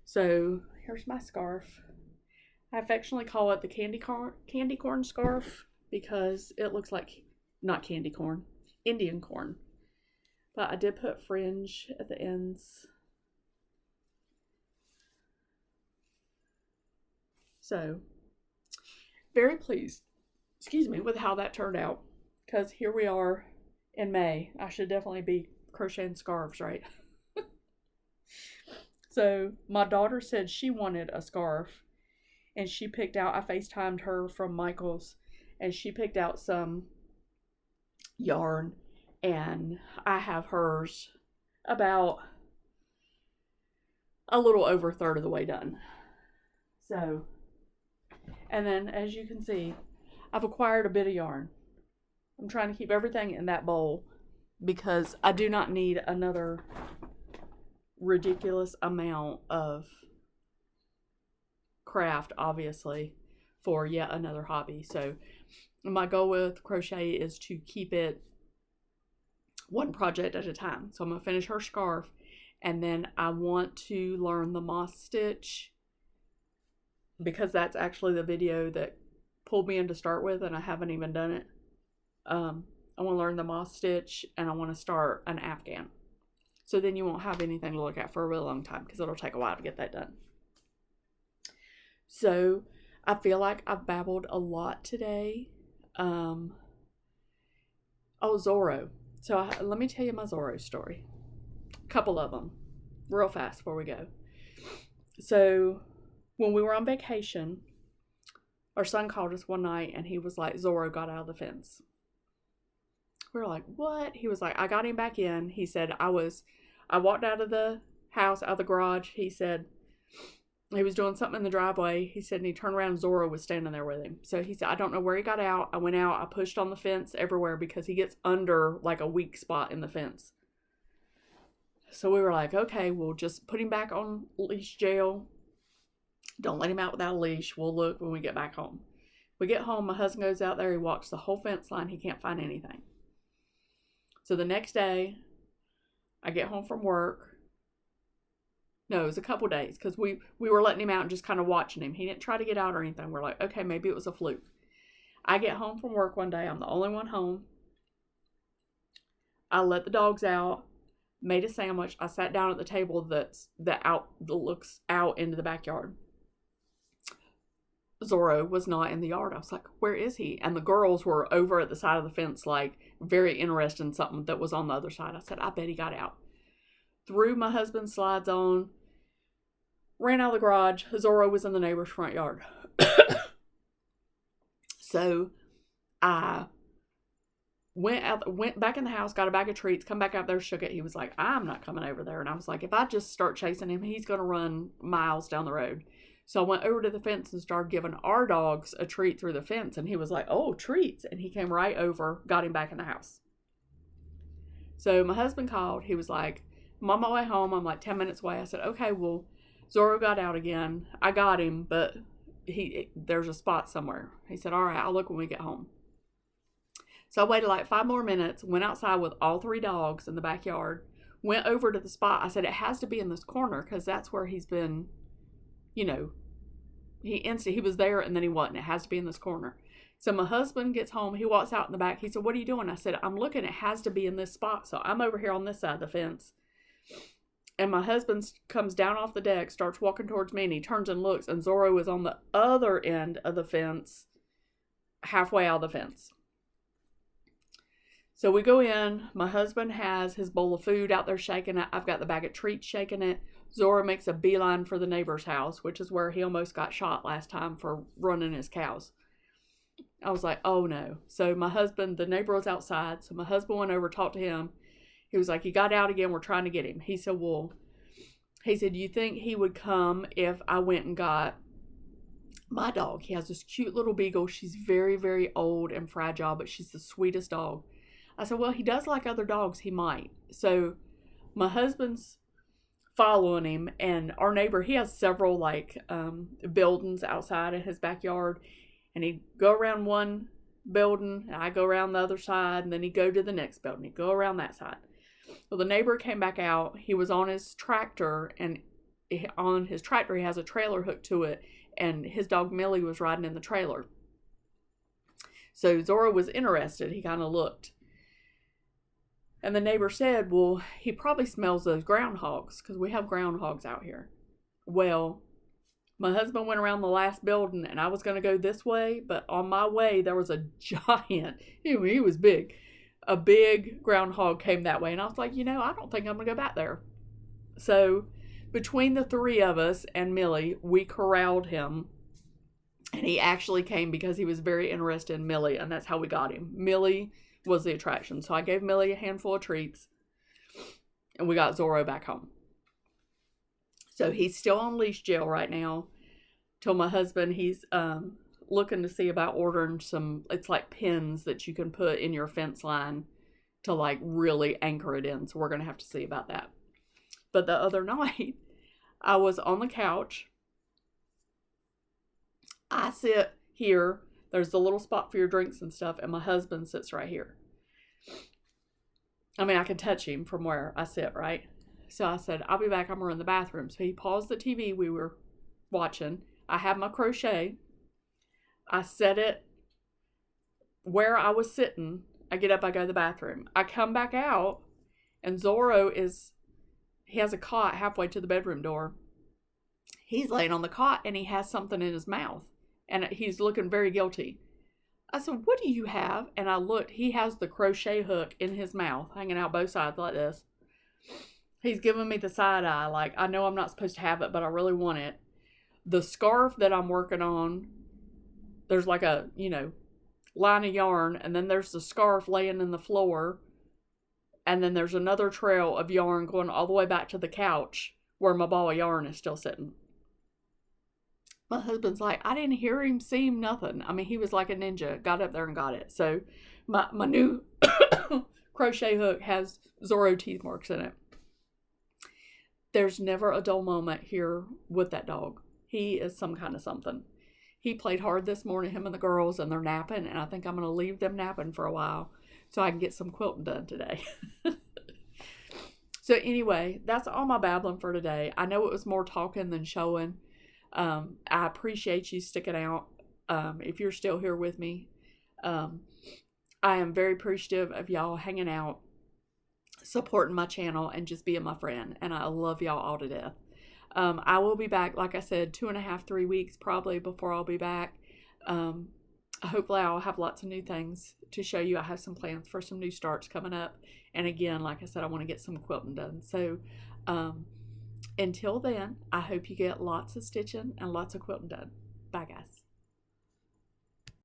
So here's my scarf. I affectionately call it the candy corn scarf because it looks like, not candy corn, Indian corn. But I did put fringe at the ends. So, very pleased, with how that turned out. Because here we are in May. I should definitely be crocheting scarves, right? So, my daughter said she wanted a scarf. And she picked out, I FaceTimed her from Michael's. And she picked out some yarn. And I have hers about a little over a third of the way done. So, and then as you can see, I've acquired a bit of yarn. I'm trying to keep everything in that bowl because I do not need another ridiculous amount of craft, obviously, for yet another hobby. So my goal with crochet is to keep it one project at a time. So I'm going to finish her scarf and then I want to learn the moss stitch because that's actually the video that pulled me in to start with and I haven't even done it. I want to learn the moss stitch and I want to start an afghan. So then you won't have anything to look at for a really long time because it'll take a while to get that done. So I feel like I've babbled a lot today. Oh, Zorro. So let me tell you my Zorro story. A couple of them. Real fast before we go. So when we were on vacation, our son called us one night and he was like, Zorro got out of the fence. We were like, what? He was like, I got him back in. He said, I walked out of the house, out of the garage. He said, he was doing something in the driveway. He said, and he turned around and Zorro was standing there with him. So he said, I don't know where he got out. I went out. I pushed on the fence everywhere because he gets under like a weak spot in the fence. So we were like, okay, we'll just put him back on leash jail. Don't let him out without a leash. We'll look when we get back home. We get home. My husband goes out there. He walks the whole fence line. He can't find anything. So the next day, I get home from work. No, it was a couple days because we were letting him out and just kind of watching him. He didn't try to get out or anything. We're like, okay, maybe it was a fluke. I get home from work one day. I'm the only one home. I let the dogs out, made a sandwich. I sat down at the table that looks out into the backyard. Zorro was not in the yard. I was like, where is he? And the girls were over at the side of the fence, like very interested in something that was on the other side. I said, I bet he got out. Threw my husband's slides on. Ran out of the garage. Zorro was in the neighbor's front yard. So I went back in the house, got a bag of treats, come back out there, shook it. He was like, I'm not coming over there. And I was like, if I just start chasing him, he's going to run miles down the road. So I went over to the fence and started giving our dogs a treat through the fence. And he was like, oh, treats. And he came right over, got him back in the house. So my husband called. He was like, I'm on my way home. I'm like 10 minutes away. I said, okay, well, Zorro got out again. I got him, but there's a spot somewhere. He said, all right, I'll look when we get home. So I waited like 5 more minutes, went outside with all 3 dogs in the backyard, went over to the spot. I said, it has to be in this corner because that's where he's been, you know, he was there and then he wasn't. It has to be in this corner. So my husband gets home. He walks out in the back. He said, what are you doing? I said, I'm looking. It has to be in this spot. So I'm over here on this side of the fence. And my husband comes down off the deck, starts walking towards me, and he turns and looks, and Zorro is on the other end of the fence, halfway out of the fence. So we go in. My husband has his bowl of food out there shaking it. I've got the bag of treats shaking it. Zorro makes a beeline for the neighbor's house, which is where he almost got shot last time for running his cows. I was like, oh no. So my husband, the neighbor was outside, so my husband went over, talked to him. He was like, he got out again. We're trying to get him. He said, you think he would come if I went and got my dog? He has this cute little beagle. She's very, very old and fragile, but she's the sweetest dog. I said, well, he does like other dogs. He might. So my husband's following him, and our neighbor, he has several buildings outside in his backyard, and he'd go around one building, and I go around the other side, and then he'd go to the next building. He'd go around that side. Well, the neighbor came back out. He was on his tractor, and on his tractor he has a trailer hooked to it, and his dog Millie was riding in the trailer. So Zorro was interested. He kind of looked. And the neighbor said, well, he probably smells those groundhogs because we have groundhogs out here. Well, my husband went around the last building and I was going to go this way, but on my way there was a giant, he was big, a big groundhog came that way. And I was like, I don't think I'm going to go back there. So between the 3 of us and Millie, we corralled him. And he actually came because he was very interested in Millie, and that's how we got him. Millie was the attraction. So I gave Millie a handful of treats, and we got Zorro back home. So he's still on leash jail right now. Told my husband he's looking to see about ordering some, it's like pins that you can put in your fence line to like really anchor it in. So we're going to have to see about that. But the other night, I was on the couch. I sit here. There's the little spot for your drinks and stuff, and my husband sits right here. I mean, I can touch him from where I sit, right? So I said, I'll be back. I'm in the bathroom. So he paused the TV we were watching. I have my crochet. I set it where I was sitting. I get up, I go to the bathroom. I come back out, and Zorro he has a cot halfway to the bedroom door. He's laying on the cot, and he has something in his mouth. And he's looking very guilty. I said, what do you have? And I looked. He has the crochet hook in his mouth, hanging out both sides like this. He's giving me the side eye. Like, I know I'm not supposed to have it, but I really want it. The scarf that I'm working on, there's like a, line of yarn. And then there's the scarf laying in the floor. And then there's another trail of yarn going all the way back to the couch where my ball of yarn is still sitting. My husband's like, I didn't hear him, see him, nothing. I mean, he was like a ninja. Got up there and got it. So my new crochet hook has Zorro teeth marks in it. There's never a dull moment here with that dog. He is some kind of something. He played hard this morning, him and the girls, and they're napping. And I think I'm going to leave them napping for a while so I can get some quilting done today. So anyway, that's all my babbling for today. I know it was more talking than showing. I appreciate you sticking out. If you're still here with me, I am very appreciative of y'all hanging out, supporting my channel, and just being my friend. And I love y'all all to death. I will be back, like I said, 2.5, 3 weeks probably before I'll be back. Hopefully I'll have lots of new things to show you. I have some plans for some new starts coming up. And again, like I said, I want to get some quilting done. So, until then, I hope you get lots of stitching and lots of quilting done. Bye, guys.